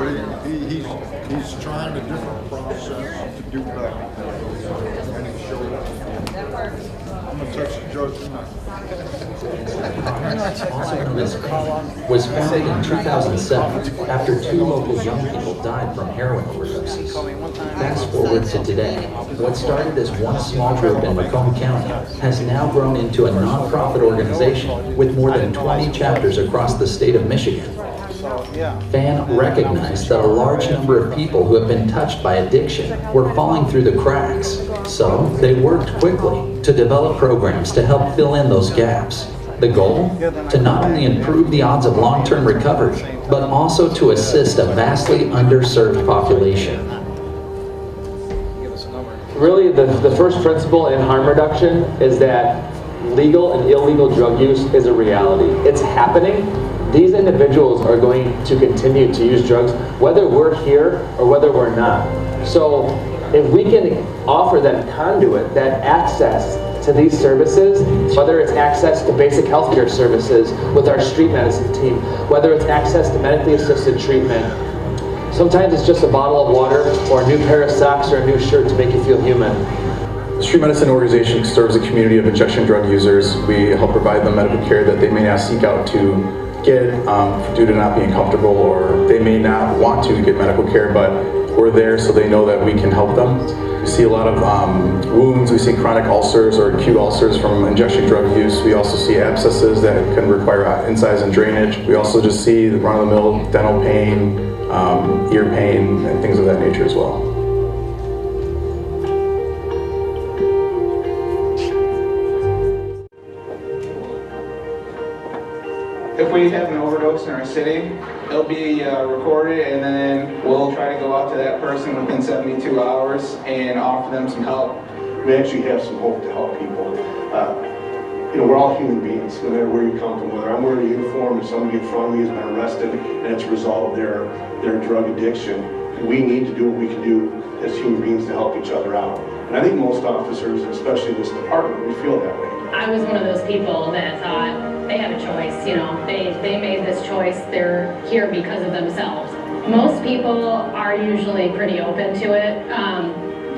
But he's trying a different process to do better. And he showed up. I'm going to touch the judge tonight. Was founded in 2007 after 2 local young people died from heroin overdoses. Fast forward to today, what started as one small group in Macomb County has now grown into a nonprofit organization with more than 20 chapters across the state of Michigan. FAN recognized that a large number of people who have been touched by addiction were falling through the cracks, so they worked quickly to develop programs to help fill in those gaps. The goal? To not only improve the odds of long-term recovery, but also to assist a vastly underserved population. Really, the first principle in harm reduction is that legal and illegal drug use is a reality. It's happening. These individuals are going to continue to use drugs, whether we're here or whether we're not. So if we can offer them conduit, that access to these services, whether it's access to basic healthcare services with our street medicine team, whether it's access to medically assisted treatment, sometimes it's just a bottle of water or a new pair of socks or a new shirt to make you feel human. The Street Medicine Organization serves a community of injection drug users. We help provide them medical care that they may not seek out to get due to not being comfortable, or they may not want to get medical care, but we're there so they know that we can help them. We see a lot of wounds, we see chronic ulcers or acute ulcers from injection drug use. We also see abscesses that can require incise and drainage. We also just see the run-of-the-mill dental pain, ear pain, and things of that nature as well. If we have an overdose in our city, it'll be recorded, and then we'll try to go out to that person within 72 hours and offer them some help. We actually have some hope to help people. You know, we're all human beings, no matter where you come from. Whether I'm wearing a uniform and somebody in front of me has been arrested and it's a result of their drug addiction, we need to do what we can do as human beings to help each other out. And I think most officers, especially this department, we feel that way. I was one of those people that thought they have a choice, you know, they made this choice, they're here because of themselves. Most people are usually pretty open to it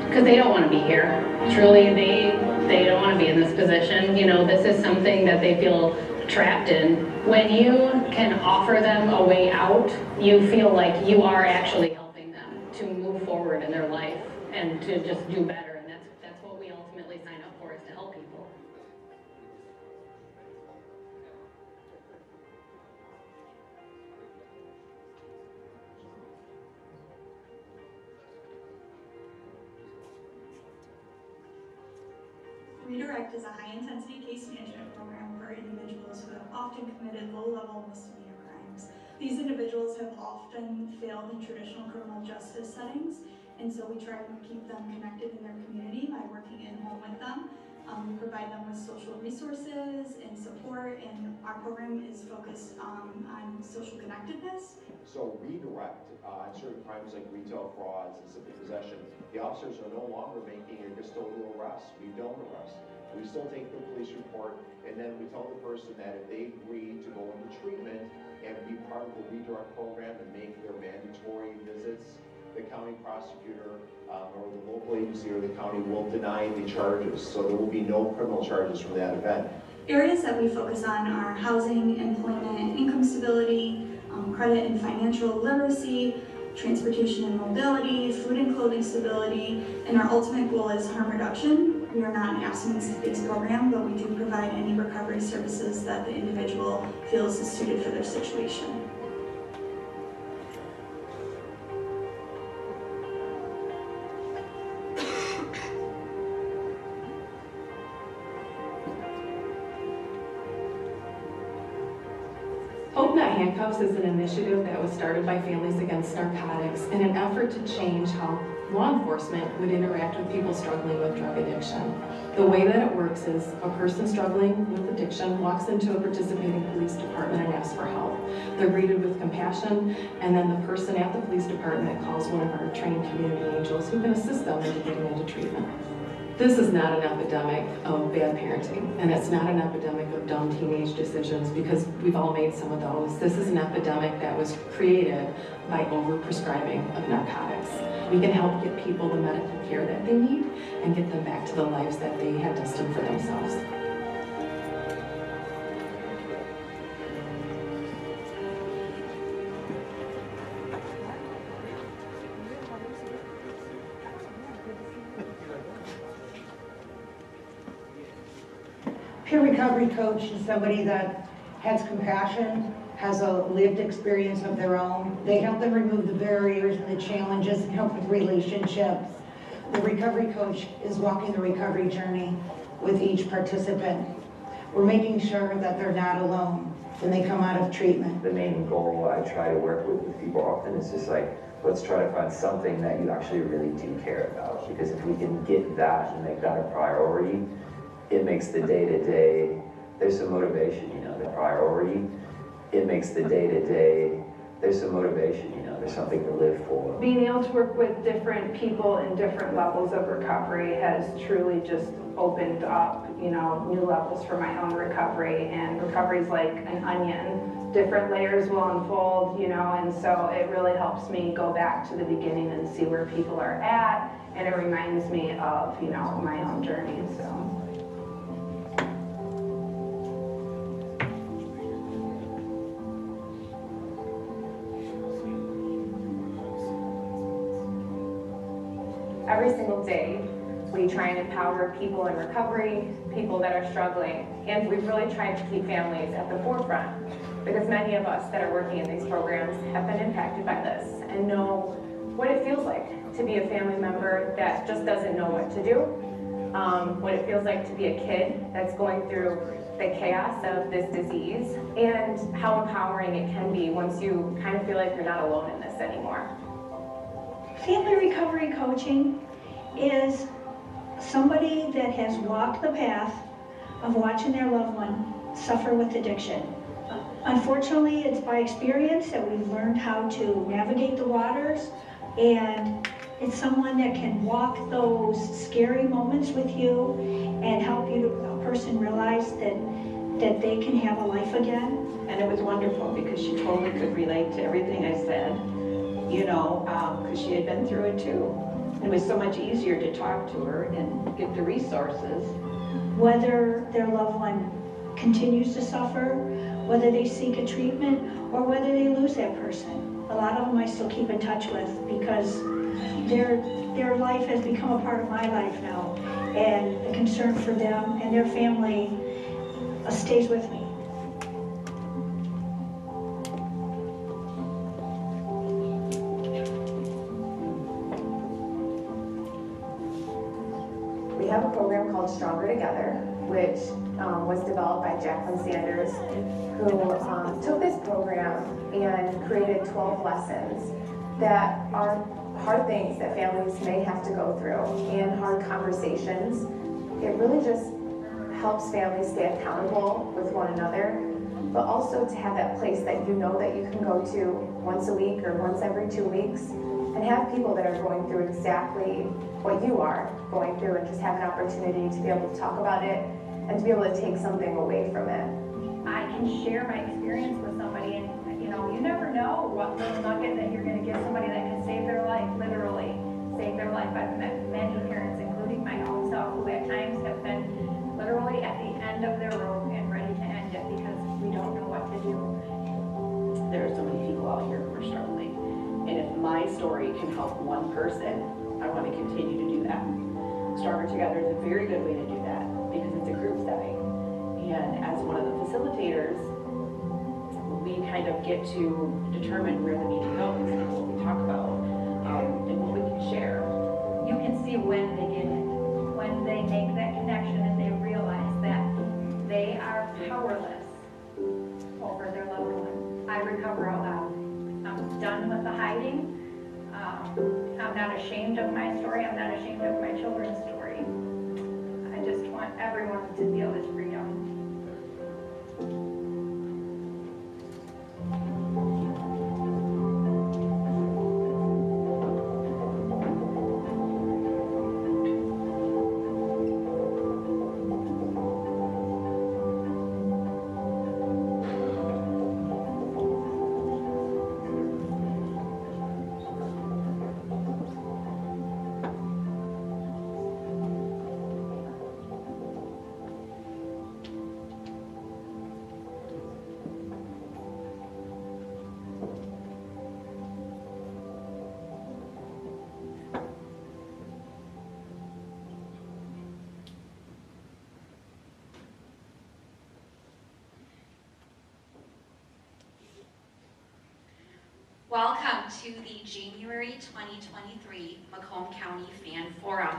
because they don't want to be here. Truly, they don't want to be in this position. You know, this is something that they feel trapped in. When you can offer them a way out, you feel like you are actually helping them to move forward in their life and to just do better. And that's what we ultimately sign up for, is to help people. Redirect is a high-intensity case management program for individuals who have often committed low-level misdemeanor crimes. These individuals have often failed in traditional criminal justice settings, and so we try to keep them connected in their community by working in-home with them. We provide them with social resources and support, and our program is focused on social connectedness. So redirect on certain crimes like retail frauds and simple possession, the officers are no longer making a custodial arrest. We don't arrest. We still take the police report, and then we tell the person that if they agree to go into treatment and be part of the redirect program and make their mandatory visits, the county prosecutor or the local agency or the county will deny the charges. So there will be no criminal charges from that event. Areas that we focus on are housing, employment, income stability, credit and financial literacy, transportation and mobility, food and clothing stability, and our ultimate goal is harm reduction. We are not an abstinence-based program, but we do provide any recovery services that the individual feels is suited for their situation. Handcuffs is an initiative that was started by Families Against Narcotics in an effort to change how law enforcement would interact with people struggling with drug addiction. The way that it works is a person struggling with addiction walks into a participating police department and asks for help. They're greeted with compassion, and then the person at the police department calls one of our trained community angels who can assist them in getting into treatment. This is not an epidemic of bad parenting, and it's not an epidemic of dumb teenage decisions, because we've all made some of those. This is an epidemic that was created by overprescribing of narcotics. We can help get people the medical care that they need and get them back to the lives that they had destined for themselves. Peer recovery coach is somebody that has compassion, has a lived experience of their own. They help them remove the barriers and the challenges and help with relationships. The recovery coach is walking the recovery journey with each participant. We're making sure that they're not alone when they come out of treatment. The main goal I try to work with people often is just like, let's try to find something that you actually really do care about. Because if we can get that and make that a priority, it makes the day-to-day, there's some motivation, you know, the priority. It makes the day-to-day, there's some motivation, you know, there's something to live for. Being able to work with different people in different levels of recovery has truly just opened up, you know, new levels for my own recovery. And recovery is like an onion. Different layers will unfold, you know, and so it really helps me go back to the beginning and see where people are at, and it reminds me of, you know, my own journey, so. Every single day, we try and empower people in recovery, people that are struggling, and we've really tried to keep families at the forefront, because many of us that are working in these programs have been impacted by this and know what it feels like to be a family member that just doesn't know what to do, what it feels like to be a kid that's going through the chaos of this disease, and how empowering it can be once you kind of feel like you're not alone in this anymore. Family recovery coaching is somebody that has walked the path of watching their loved one suffer with addiction. Unfortunately, it's by experience that we've learned how to navigate the waters, and it's someone that can walk those scary moments with you and help you, a person realize that they can have a life again. And it was wonderful because she totally could relate to everything I said, you know, because she had been through it too. It was so much easier to talk to her and get the resources. Whether their loved one continues to suffer, whether they seek a treatment, or whether they lose that person. A lot of them I still keep in touch with because their life has become a part of my life now, and the concern for them and their family stays with me. We have a program called Stronger Together, which was developed by Jacqueline Sanders, who took this program and created 12 lessons that are hard things that families may have to go through and hard conversations. It really just helps families stay accountable with one another, but also to have that place that you know that you can go to once a week or once every 2 weeks and have people that are going through exactly what you are going through, and just have an opportunity to be able to talk about it and to be able to take something away from it. I can share my experience with somebody, and you know, you never know what little nugget that you're going to give somebody that can save their life, literally save their life. I've met many parents, including my own self, who at times have been literally at the end of their rope and ready to end it because we don't know what to do. There are so many people out here who are struggling, and if my story can help one person, I want to continue to do that. Stronger Together is a very good way to do that because it's a group setting. And as one of the facilitators, we kind of get to determine where the meeting goes and what we talk about and what we can share. You can see when they get it, when they make that connection and they realize that they are powerless over their loved one. I recover out loud. I'm done with the hiding. I'm not ashamed of my story. I'm not ashamed of my children's story. I just want everyone to feel this freedom. Welcome to the January 2023 Macomb County Fan Forum.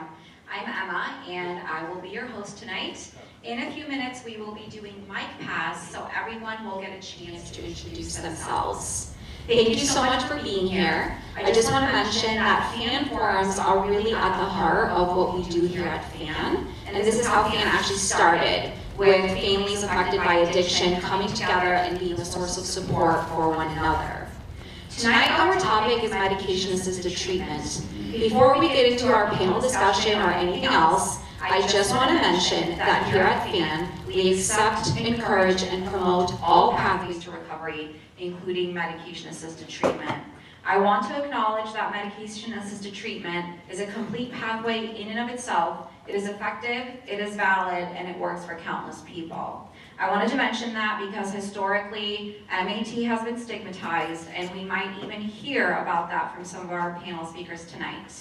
I'm Emma and I will be your host tonight. In a few minutes we will be doing mic pass so everyone will get a chance to introduce themselves. Thank you so much for being here. I just want to mention that fan forums are really at the heart of what we do here at FAN, and this is how FAN actually started, with families affected by addiction coming together and being a source of support for one another. Tonight our topic is medication-assisted treatment. Before we get into our panel discussion or anything else, I just want to mention that here at FAN, we accept, encourage, and promote all pathways to recovery, including medication-assisted treatment. I want to acknowledge that medication-assisted treatment is a complete pathway in and of itself. It is effective, it is valid, and it works for countless people. I wanted to mention that because historically, MAT has been stigmatized, and we might even hear about that from some of our panel speakers tonight.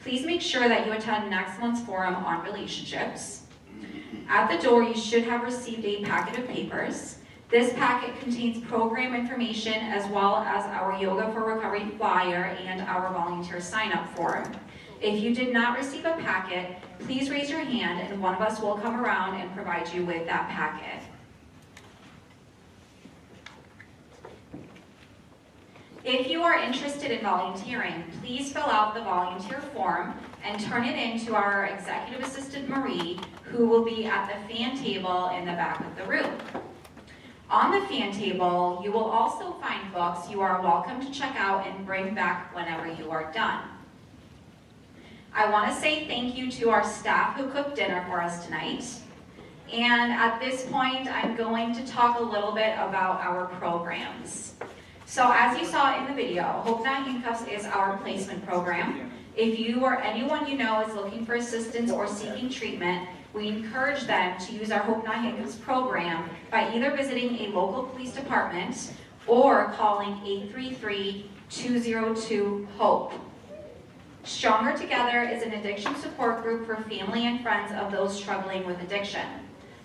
Please make sure that you attend next month's forum on relationships. At the door, you should have received a packet of papers. This packet contains program information as well as our Yoga for Recovery flyer and our volunteer sign-up form. If you did not receive a packet, please raise your hand and one of us will come around and provide you with that packet. If you are interested in volunteering, please fill out the volunteer form and turn it in to our executive assistant Marie, who will be at the fan table in the back of the room. On the fan table, you will also find books you are welcome to check out and bring back whenever you are done. I want to say thank you to our staff who cooked dinner for us tonight. And at this point, I'm going to talk a little bit about our programs. So as you saw in the video, Hope Not Handcuffs is our placement program. If you or anyone you know is looking for assistance or seeking treatment, we encourage them to use our Hope Not Handcuffs program by either visiting a local police department or calling 833-202-HOPE. Stronger Together is an addiction support group for family and friends of those struggling with addiction.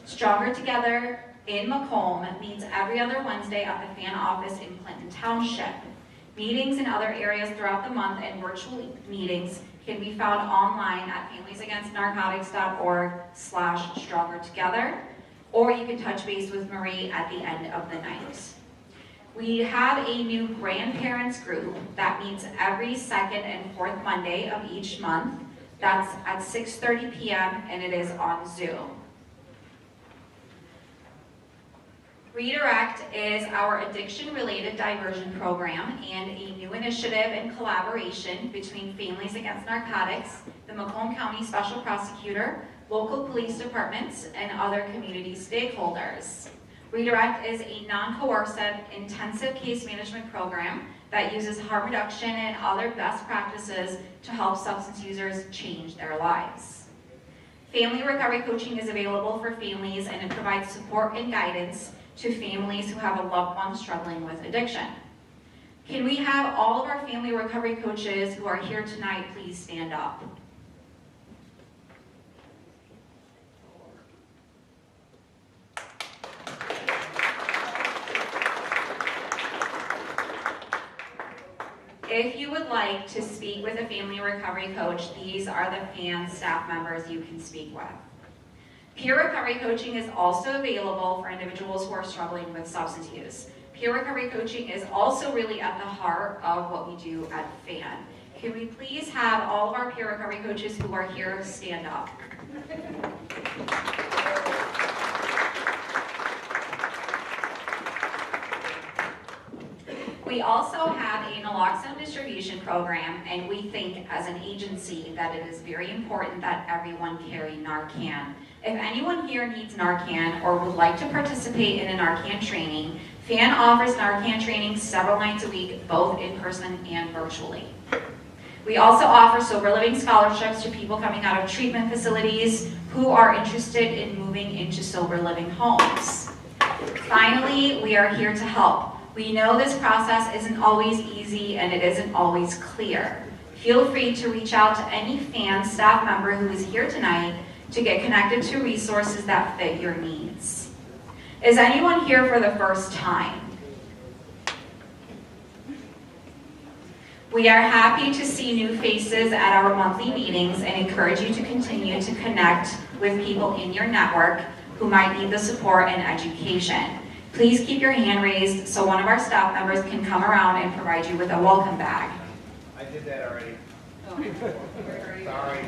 Stronger Together in Macomb meets every other Wednesday at the FAN office in Clinton Township. Meetings in other areas throughout the month and virtual meetings can be found online at familiesagainstnarcotics.org/strongertogether, or you can touch base with Marie at the end of the night. We have a new grandparents group that meets every second and fourth Monday of each month. That's at 6:30 p.m. and it is on Zoom. Redirect is our addiction-related diversion program and a new initiative in collaboration between Families Against Narcotics, the Macomb County Special Prosecutor, local police departments, and other community stakeholders. Redirect is a non-coercive, intensive case management program that uses harm reduction and other best practices to help substance users change their lives. Family recovery coaching is available for families and it provides support and guidance to families who have a loved one struggling with addiction. Can we have all of our family recovery coaches who are here tonight please stand up? If you would like to speak with a family recovery coach, these are the FAN staff members you can speak with. Peer recovery coaching is also available for individuals who are struggling with substance use. Peer recovery coaching is also really at the heart of what we do at FAN. Can we please have all of our peer recovery coaches who are here stand up? We also have a naloxone distribution program, and we think as an agency that it is very important that everyone carry Narcan. If anyone here needs Narcan or would like to participate in a Narcan training, FAN offers Narcan training several nights a week, both in person and virtually. We also offer sober living scholarships to people coming out of treatment facilities who are interested in moving into sober living homes. Finally, we are here to help. We know this process isn't always easy and it isn't always clear. Feel free to reach out to any FAN staff member who is here tonight to get connected to resources that fit your needs. Is anyone here for the first time? We are happy to see new faces at our monthly meetings and encourage you to continue to connect with people in your network who might need the support and education. Please keep your hand raised so one of our staff members can come around and provide you with a welcome bag. I did that already. Sorry.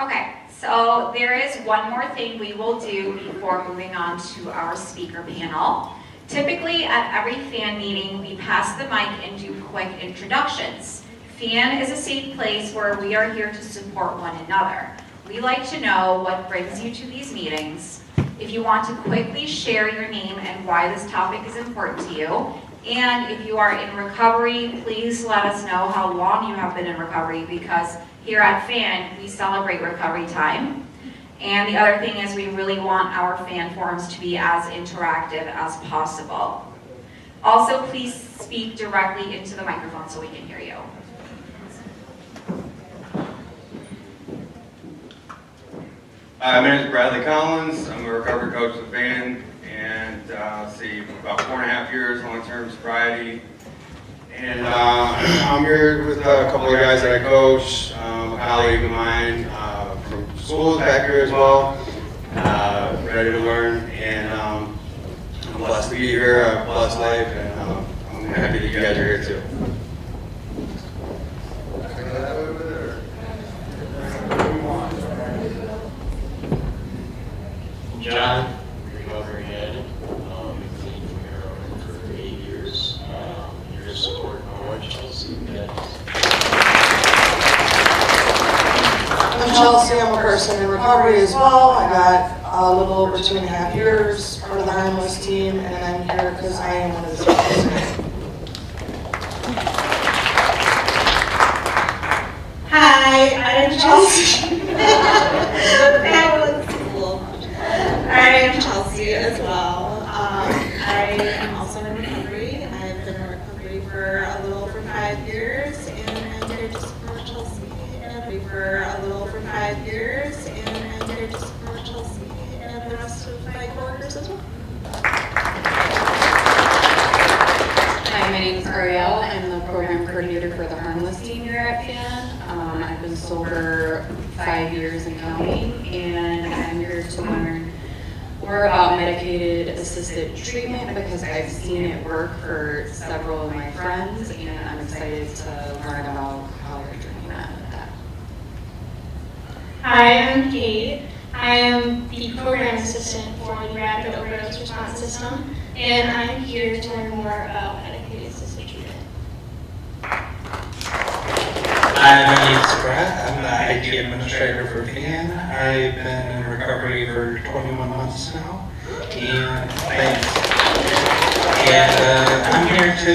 Okay, so there is one more thing we will do before moving on to our speaker panel. Typically at every FAN meeting, we pass the mic and do quick introductions. FAN is a safe place where we are here to support one another. We like to know what brings you to these meetings. If you want to quickly share your name and why this topic is important to you, and if you are in recovery, please let us know how long you have been in recovery, because here at FAN, we celebrate recovery time. And the other thing is we really want our FAN forums to be as interactive as possible. Also, please speak directly into the microphone so we can hear you. My name is Bradley Collins. I'm a recovery coach with FAN, and about 4.5 years long-term sobriety. And I'm here with a couple of guys that I coach, a colleague of mine from school is back here as well, ready to learn, and I'm blessed to be here, a blessed life, and I'm happy that you guys are here too. John, recovery head, clean from heroin for 8 years. Here to support Norwich, Chelsea. I'm Chelsea. I'm a person in recovery as well. I got a little over 2.5 years, part of the harmless team, and I'm here because I am one of the speakers. Hi, I'm Chelsea. That was cool. I am Chelsea as well. I am also in recovery. I've been in recovery for a little over 5 years, and I'm here to support Chelsea. And for a little over 5 years, and I'm here to support Chelsea and the rest of my coworkers as well. Hi, my name is Ariel. I'm the program coordinator for the harmless team here at FAN. I've been sober 5 years and counting, and I'm here to learn more about medicated assisted treatment because I've seen it work for several of my friends, and I'm excited to learn about how they're doing that. Hi, I'm Kate. I am the program assistant for the Rapid Overdose Response System, and I'm here to learn more about medicated assisted treatment. Hi, my name is Brett. I'm the IT administrator for FAN. I've been in recovery for 21 months now, and thanks. And I'm here to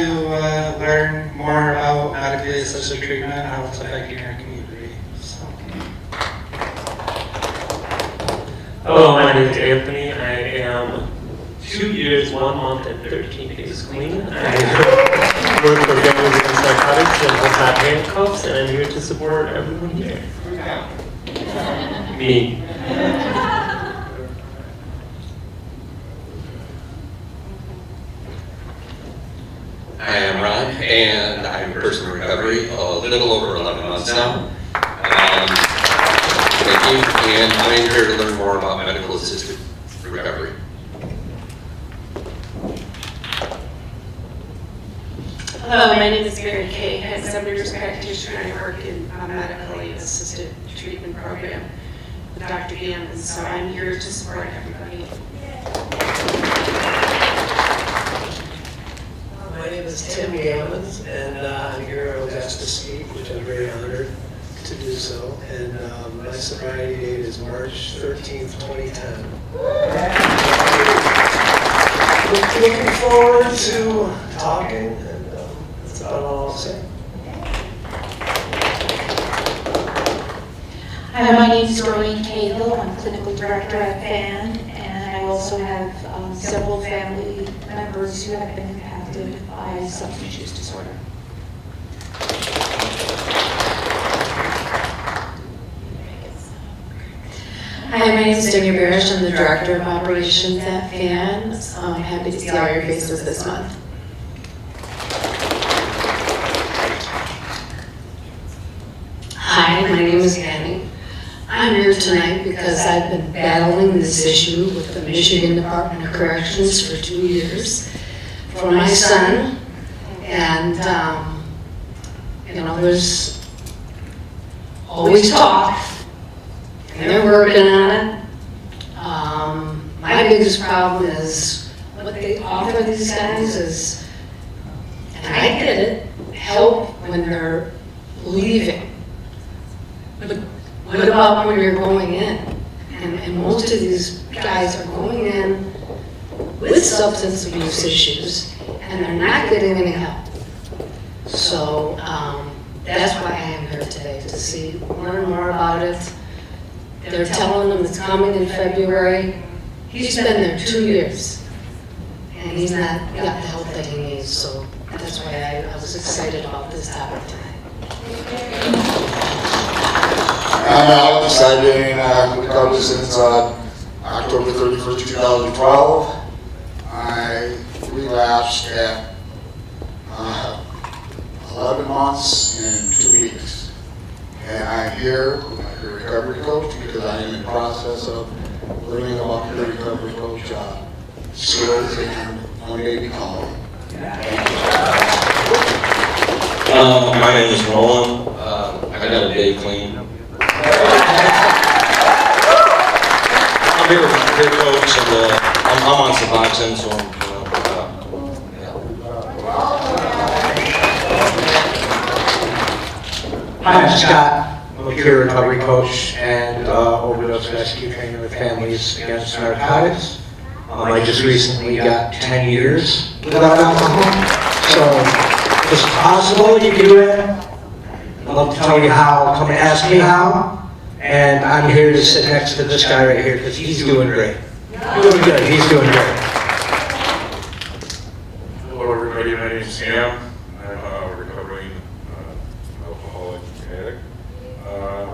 learn more about medically assisted treatment, how it's affecting our community. So. Hello, my name is Anthony. I am 2 years, 1 month, and 13 days clean. I work for Families Against Narcotics and Hold Not Handcuffs, and I'm here to support everyone here. Me. I am Ron, and I'm a person in recovery a little over 11 months now. Thank you, and I'm here to learn more about medical assisted recovery. Hello, my name is Mary Kay. I'm a 7 years practitioner and I work in a medically assisted treatment program with Dr. Gammon, so I'm here to support everybody. My name is Tim Gammons, and I'm here. I was asked to speak, which I'm very honored to do so. And my sobriety date is March 13th, 2010. Looking forward to talking, and that's about all I'll say. Hi, my name is Doreen Cahill. I'm clinical director at FAN, and I also have several family members who have been impacted by substance use disorder. Hi, my name is January Macomb. I'm the Director of Operations at FAN. I'm happy to see all your faces this month. Hi, my name is Annie. I'm here tonight because I've been battling this issue with the Michigan Department of Corrections for 2 years for my son. And, you know, there's always talk, and they're working on it. My biggest problem is what they offer these guys is, and I get it, help when they're leaving. But what about when you're going in? And most of these guys are going in with substance abuse issues, and they're not getting any help. So that's why I am here today, to learn more about it. They're telling them it's coming in February. He's been there 2 years, and he's not got the help that he needs. So that's why I was excited about this topic tonight. I'm Alex. I've been in recovery since October 31st, 2012. I relapsed at 11 months and 2 weeks. And I'm here with my recovery coach because I am in the process of learning about the recovery coach skills and one day become one. My name is Roland. I got a day clean. I'm here with my career coach, and I'm on Suboxone, so Hi, I'm Scott. I'm a peer recovery coach and overdose rescue trainer with Families Against Narcotics. I just recently got 10 years without alcohol. So if it's possible you can do it. I'd love to tell you how. Come and ask me how. And I'm here to sit next to this guy right here because he's doing great. Doing good. He's doing great. Hello everybody, my name is Sam. I'm a recovering alcoholic addict.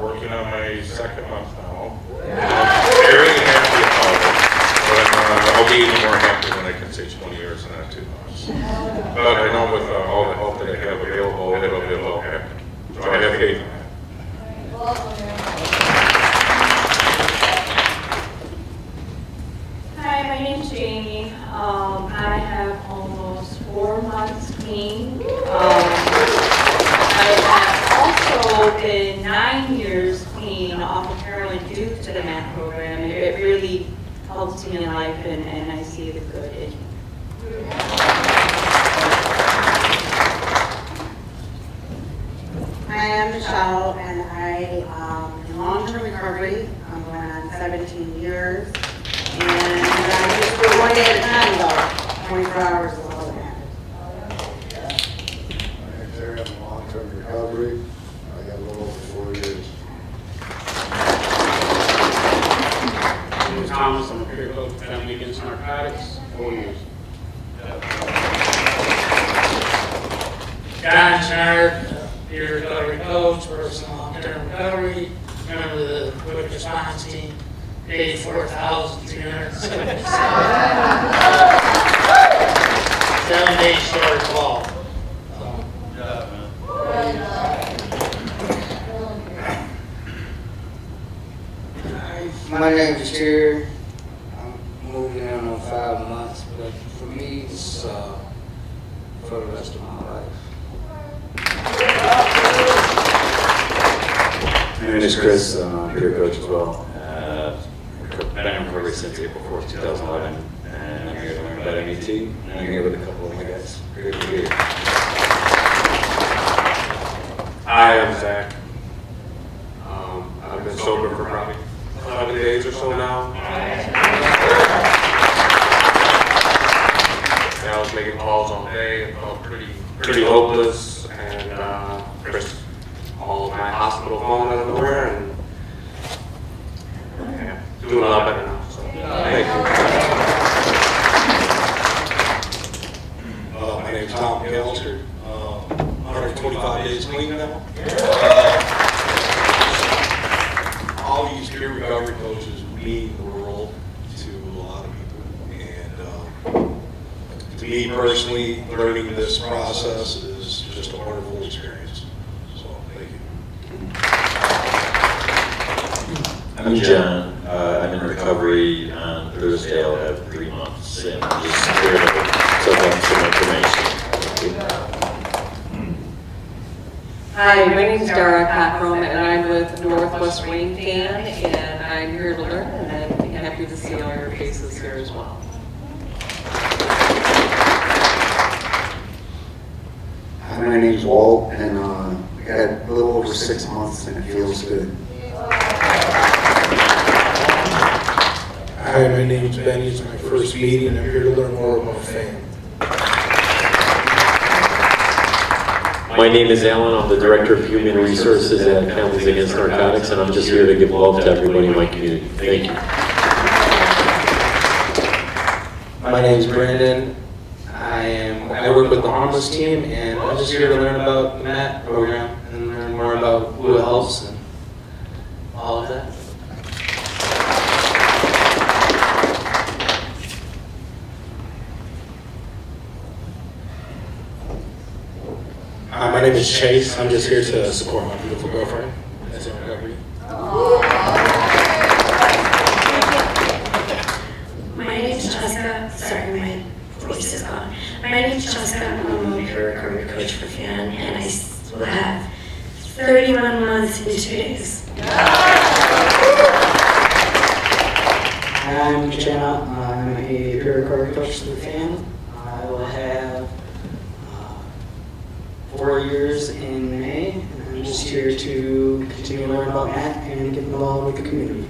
Working on my second month now. Very happy about it, but I'll be even more happy when I can say 20 years and not 2 months. But I know with all the help that I have available, it'll be a little happy. So I have faith in that. Hi, my name's Jamie. I have almost 4 months clean. I have also been 9 years clean off of heroin due to the MAT program. It really helps me in life, and I see the good in me. I am Michelle, and I am in long-term recovery. I'm going on 17 years. And I just do 1 day at a time, though. 24 hours is all that matters. I'm there in long-term recovery. I got a little over 4 years. My name is Thomas. I'm a peer coach with Family Against Narcotics, 4 years. John Sharp, peer recovery coach, personal long-term recovery, member of the quick response team, paid 4,377. 7 days short of all. My name is Terry. I'm moving in on 5 months, but for me, it's for the rest of my life. My name is Chris. I'm a peer coach as well. Been in recovery since April 4th, 2011, and I'm here to learn about MET. And I'm here with a couple of my guys. Great to be here. Hi, I'm Zach. I've been sober for probably 11 days or so now. I was making calls all day and felt pretty hopeless, and pressed all of my hospital phone out of nowhere, and yeah, doing a lot better now. So thank you. My name's Tom Galster. 125 days clean now. All these peer recovery coaches mean the world to a lot of people. And to me personally, learning this process is just a wonderful experience. So, thank you. I'm John. I'm in recovery. On Thursday I'll have 3 months, and I'm just here to soak up some information. Hi, my name is Dara Cockrum, and I'm with Northwest Wayne Fan, and I'm here to learn, and I'm happy to see all your faces here as well. Hi, my name's Walt, and I got a little over 6 months, and it feels good. Hi, my name is Benny. It's my first meeting, and I'm here to learn more about FAN. My name is Alan. I'm the Director of Human Resources at Families Against Narcotics, and I'm just here to give love to everybody in my community. Thank you. My name is Brandon. I work with the homeless team, and I'm just here to learn about the MAT program and learn more about who it helps and all of that. My name is Chase. I'm just here to support my beautiful girlfriend that's in recovery. My name is Jessica. Sorry, my voice is gone. My name is Jessica. I'm a peer recovery coach for FAN, and I will have 31 months in 2 days. I'm Jenna. I'm a peer recovery coach for FAN. I will have 4 years in May, and I'm just here to continue to learn about MAT and get involved with the community.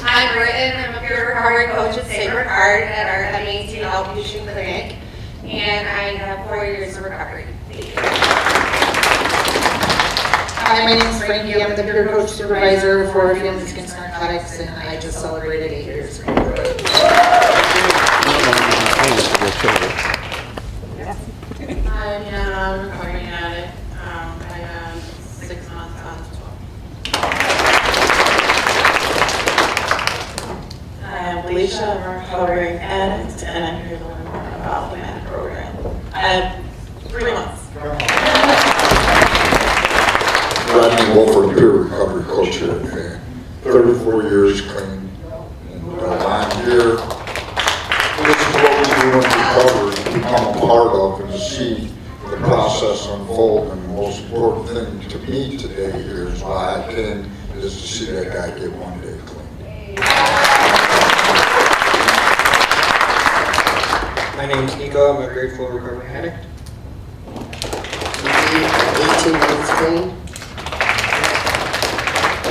I'm Britton. I'm a peer recovery coach at Sacred Heart at our MAT outpatient clinic, and I have 4 years of recovery. Thank you. Hi, my name is Frankie. I'm the peer coach supervisor for Families Against Narcotics, and I just celebrated 8 years. I'm Hannah. I'm a recovering addict. I have 6 months on 12. I'm Alicia. I'm a recovering addict, and I'm here to learn more about the MAT program. I have 3 months. Rodney Wolford, peer recovery coach here at FAN. 34 years clean. And I'm here. This is what we do in recovery, to become a part of and to see the process unfold. And the most important thing to me today here is why I came, is to see that guy get 1 day clean. My name is Nico. I'm a grateful recovering addict. 18 months clean.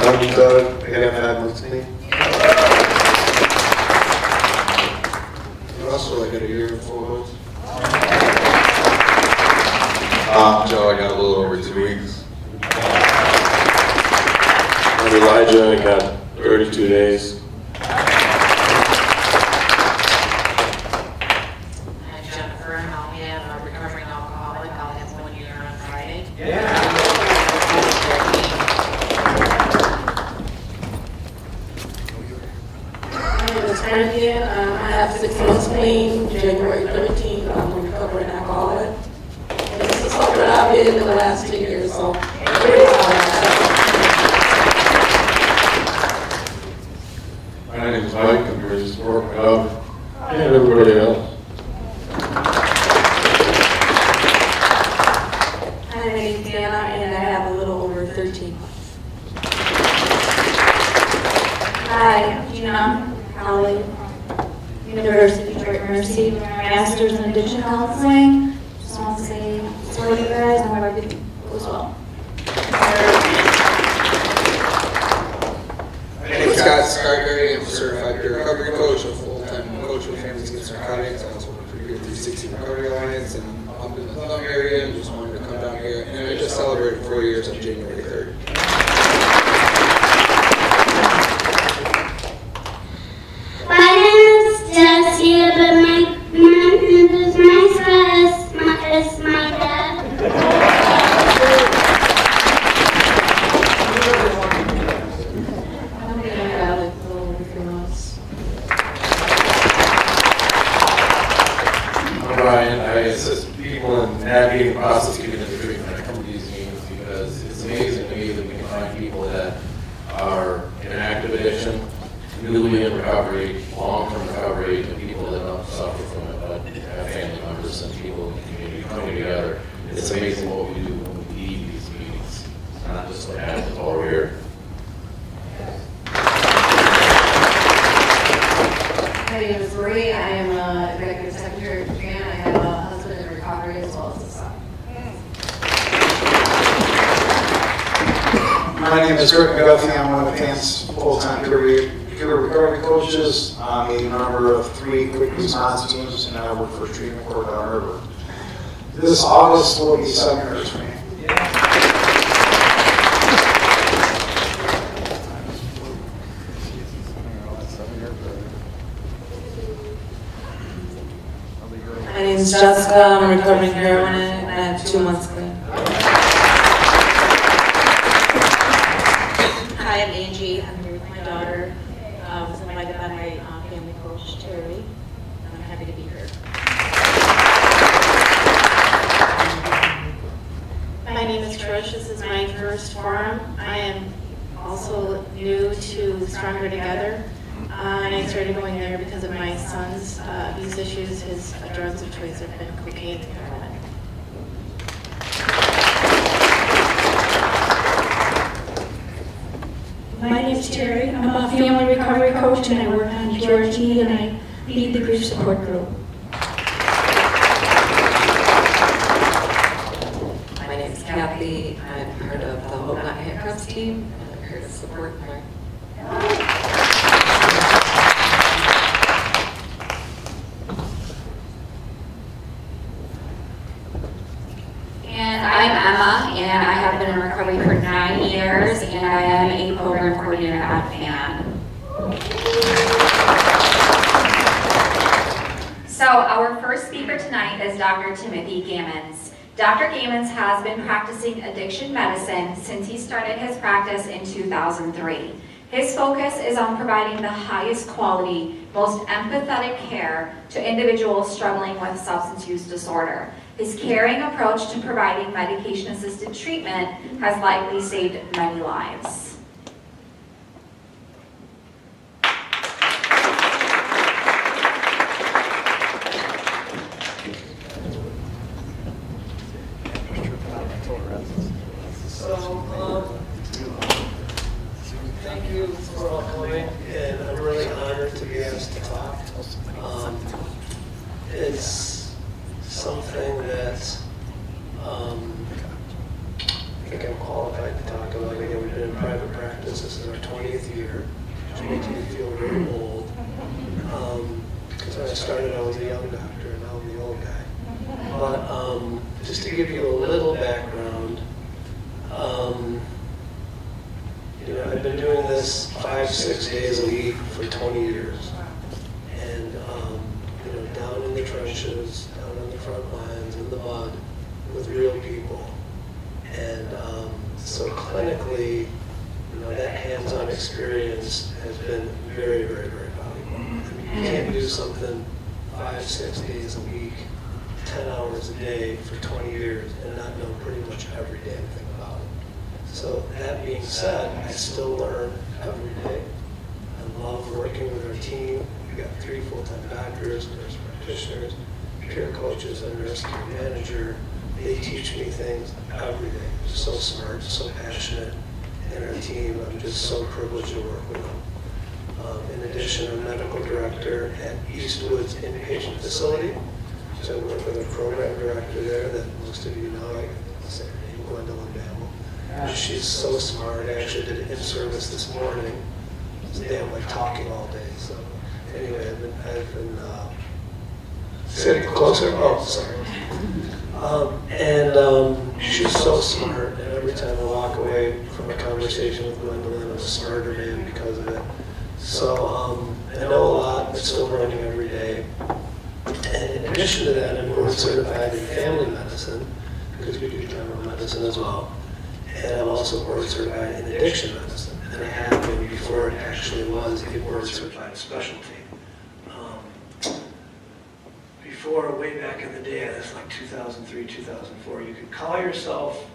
I'm Doug. I got 5 months clean. Russell, I got a year and 4 months. Joe, I got a little over 2 weeks. I'm Elijah. I got 32 days. I'm Jennifer. I'm a recovering alcoholic. I'll have 1 year on Friday. I have 6 months clean, January 13th. I'm a recovering alcoholic. And this is something I've been in the last 2 years, so I'm pretty proud of My name is Mike. I'm here to support my daughter and everybody else. Hi, my name is Anna, and I have a little over 13 months. Hi, Gina, Holly, University of Detroit Mercy, Master's in Addiction Counseling. Just want to say, support you guys and hope everything goes well. My name is Scott Scarberry. I'm a certified peer recovery coach, a full-time coach with Families Against Narcotics. I also work for Peer 360 Recovery Alliance, and I'm in the Thumb area and just wanted to come down here. And I just celebrated 4 years on January 3rd. My name is Jessie, but my Scott is my dad. because it's amazing to me that we can find people that are in active addiction, newly in recovery, long-term recovery, and people that don't suffer from it, but have family members and people in the community coming together. It's amazing what we do when we leave these meetings. It's not just what happens while we're here. My name is Marie. I am executive secretary of FAN. I have a husband in recovery as well as a son. My name is Rick McGuffey. I'm one of the FAN's full-time peer recovery coaches. I'm a member of 3 quick response teams, and I work for treatment court downriver. This August will be 7 years for me. My name is Jessica. I'm a recovering heroin addict, and I have 2 months clean. Hi, I'm Angie. I'm here with my daughter. I was invited by my family coach, Terry, and I'm happy to be here. My name is Trish. This is my first forum. I am also new to Stronger Together. And I started going there because of my son's abuse issues. His drugs of choice have been cocaine and heroin. My name is Terry. I'm a family recovery coach and I work on GRT and I lead the grief support group. My name is Kathy. I'm part of the Hope Not Handcuffs team, and I'm here to support my. And I'm Emma, and I have been in recovery for 9 years, and I am a program coordinator at FAN. So our first speaker tonight is Dr. Timothy Gammons. Dr. Gammons has been practicing addiction medicine since he started his practice in 2003. His focus is on providing the highest quality, most empathetic care to individuals struggling with substance use disorder. His caring approach to providing medication-assisted treatment has likely saved many lives. Thank you for all coming, and I'm really honored to be asked to talk. It's something that I think I'm qualified to talk about. Again, we've been in private practice. This is our 20th year, which makes me feel very old. Because when I started, I was a young doctor, and now I'm the old guy. But just to give you a little background, you know, I've been doing this 5-6 days a week for 20 years. And, you know, down in the trenches, down on the front lines, in the mud, with real people. And so clinically, you know, that hands-on experience has been very, very, very valuable. I mean, you can't do something 5-6 days a week, 10 hours a day for 20 years and not know pretty much every damn thing about it. So that being said, I still learn every day. I love working with our team. We've got 3 full-time doctors, nurse practitioners, peer coaches, and nurse care manager. They teach me things every day. They're so smart, so passionate. And our team, I'm just so privileged to work with them. In addition, I'm medical director at Eastwood's inpatient facility. So I work with a program director there that most of you know. I'll say her name, Gwendolyn Bamble. She's so smart. I actually did an in-service this morning. Today I'm like talking all day. So anyway, I've been sitting closer. Oh, sorry. She's so smart, and every time I walk away from a conversation with Gwendolyn, I'm a smarter man because of it. So I know a lot, but still learning every day. And in addition to that, I'm board certified in family medicine, because we do general medicine as well. And I'm also board certified in addiction medicine, and I have been before it actually was a board certified specialty. Before, way back in the day, that's like 2003, 2004, you could call yourself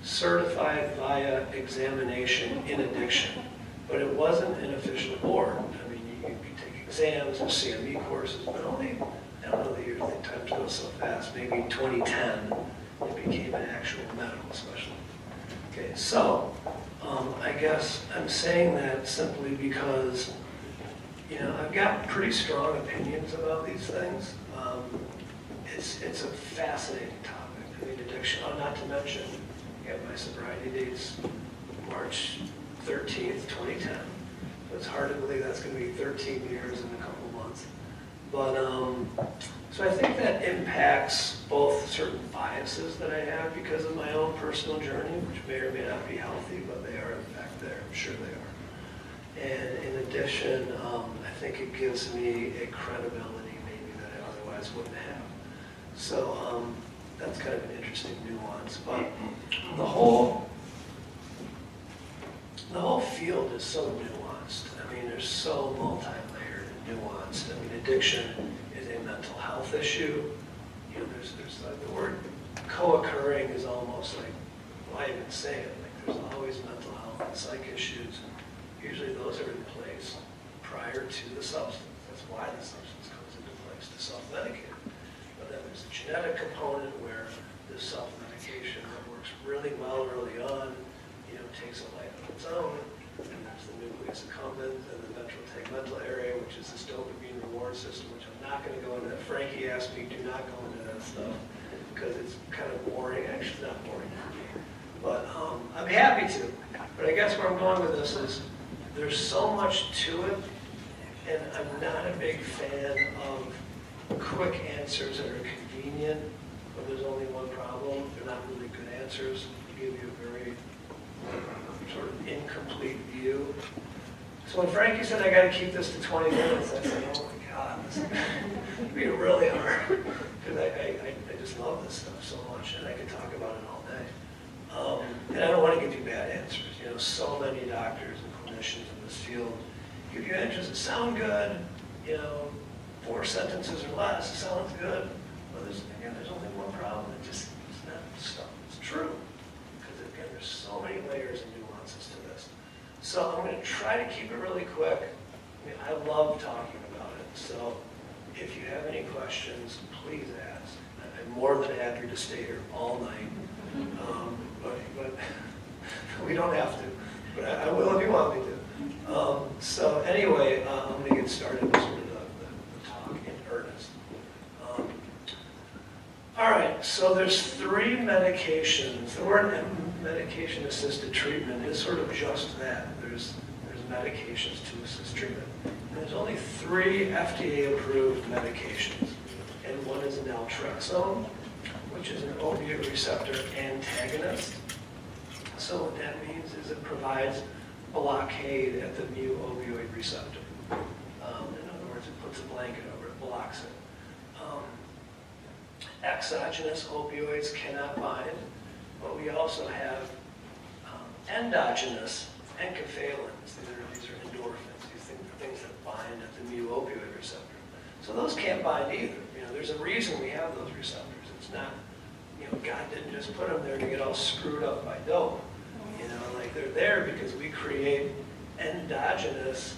certified via examination in addiction, but it wasn't an official board. I mean, you take exams or CME courses, but only, I don't know the year, the time goes so fast, maybe 2010, it became an actual medical specialty. Okay, so I guess I'm saying that simply because, you know, I've got pretty strong opinions about these things. It's a fascinating topic. I mean, addiction, not to mention, I got my sobriety dates March 13th, 2010. So it's hard to believe that's going to be 13 years in a couple months. But, so I think that impacts both certain biases that I have because of my own personal journey, which may or may not be healthy, but they are in fact there. I'm sure they are. And in addition, I think it gives me a credibility maybe that I otherwise wouldn't have. So that's kind of an interesting nuance. But the whole field is so nuanced. I mean, there's so multi-layered and nuanced. I mean, addiction is a mental health issue. You know, there's like the word co-occurring is almost like, why even say it? Like, there's always mental health and psych issues. Usually those are in place prior to the substance. That's why the substance comes into place, to self-medicate. But then there's a genetic component where this self-medication that works really well early on, you know, takes a life of its own. And there's the nucleus accumbens and the ventral tegmental area, which is this dopamine reward system, which I'm not going to go into. Frankie asked me, do not go into that stuff, because it's kind of boring. Actually, it's not boring for me. But I'm happy to. But I guess where I'm going with this is, there's so much to it, and I'm not a big fan of quick answers that are convenient, but there's only one problem. They're not really good answers. They give you a very sort of incomplete view. So when Frankie said I got to keep this to 20 minutes, I said, oh my God, this is going to be really hard, because I just love this stuff so much, and I could talk about it all day. And I don't want to give you bad answers. You know, so many doctors and clinicians in this field give you answers that sound good, you know, 4 sentences or less, it sounds good. But there's only one problem. It's not stuff. It's true. Because again, there's so many layers and nuances to this. So I'm going to try to keep it really quick. I mean, I love talking about it. So if you have any questions, please ask. I'm more than happy to stay here all night. But we don't have to. But I will if you want me to. So anyway, I'm going to get started with sort of the talk in earnest. All right, so there's 3 medications. The word medication-assisted treatment is sort of just that. There's medications to assist treatment. And there's only 3 FDA-approved medications. And one is naltrexone, which is an opioid receptor antagonist. So what that means is it provides blockade at the mu opioid receptor. In other words, it puts a blanket over it, blocks it. Exogenous opioids cannot bind, but we also have endogenous enkephalins. These are endorphins, these things that bind at the mu opioid receptor. So those can't bind either. You know, there's a reason we have those receptors. It's not, you know, God didn't just put them there to get all screwed up by dope. You know, like they're there because we create endogenous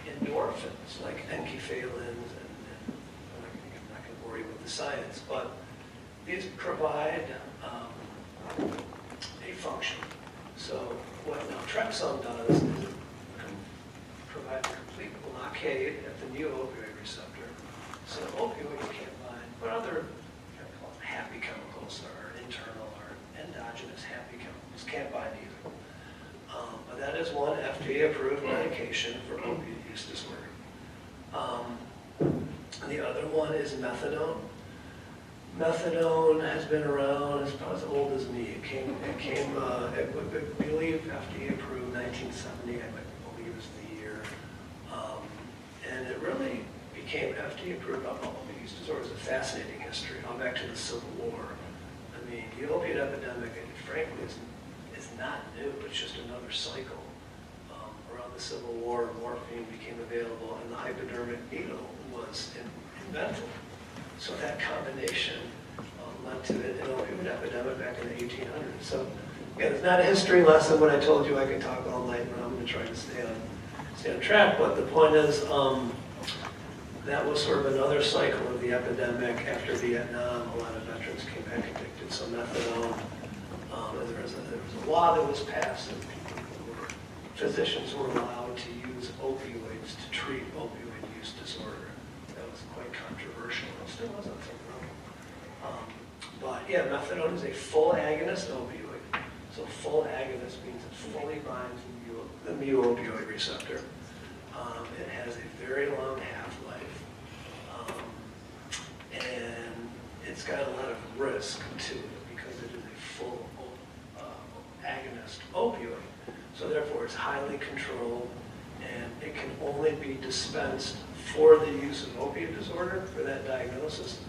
endorphins, like enkephalins, and I'm not going to bore you with the science, but these provide a function. So what naltrexone does is it provides a complete blockade at the mu opioid receptor. So opioid can't bind, but other happy chemicals or internal or endogenous happy chemicals can't bind either. But that is one FDA-approved medication for opiate use disorder. The other one is methadone. Methadone has been around, it's about as old as me. I believe FDA approved 1970, I believe is the year. And it really became FDA approved on opiate use disorders. It's a fascinating history, all back to the Civil War. I mean, the opiate epidemic, frankly, is not new, it's just another cycle. Around the Civil War, morphine became available, and the hypodermic needle was invented. So that combination led to an opioid epidemic back in the 1800s. So Again, it's not a history lesson. When I told you I could talk all night, but I'm going to try to stay on track. But the point is, that was sort of another cycle of the epidemic after Vietnam. A lot of veterans came back addicted. So methadone, there was a law that was passed, and physicians were allowed to use opioids to treat opioid use disorder. That was quite controversial. It still was up for growth. But yeah, methadone is a full agonist opioid. So full agonist means it fully binds the mu-opioid receptor. It has a very long half-life. And it's got a lot of risk to it because it is a full agonist opioid. So therefore it's highly controlled, and it can only be dispensed for the use of opiate disorder, for that diagnosis.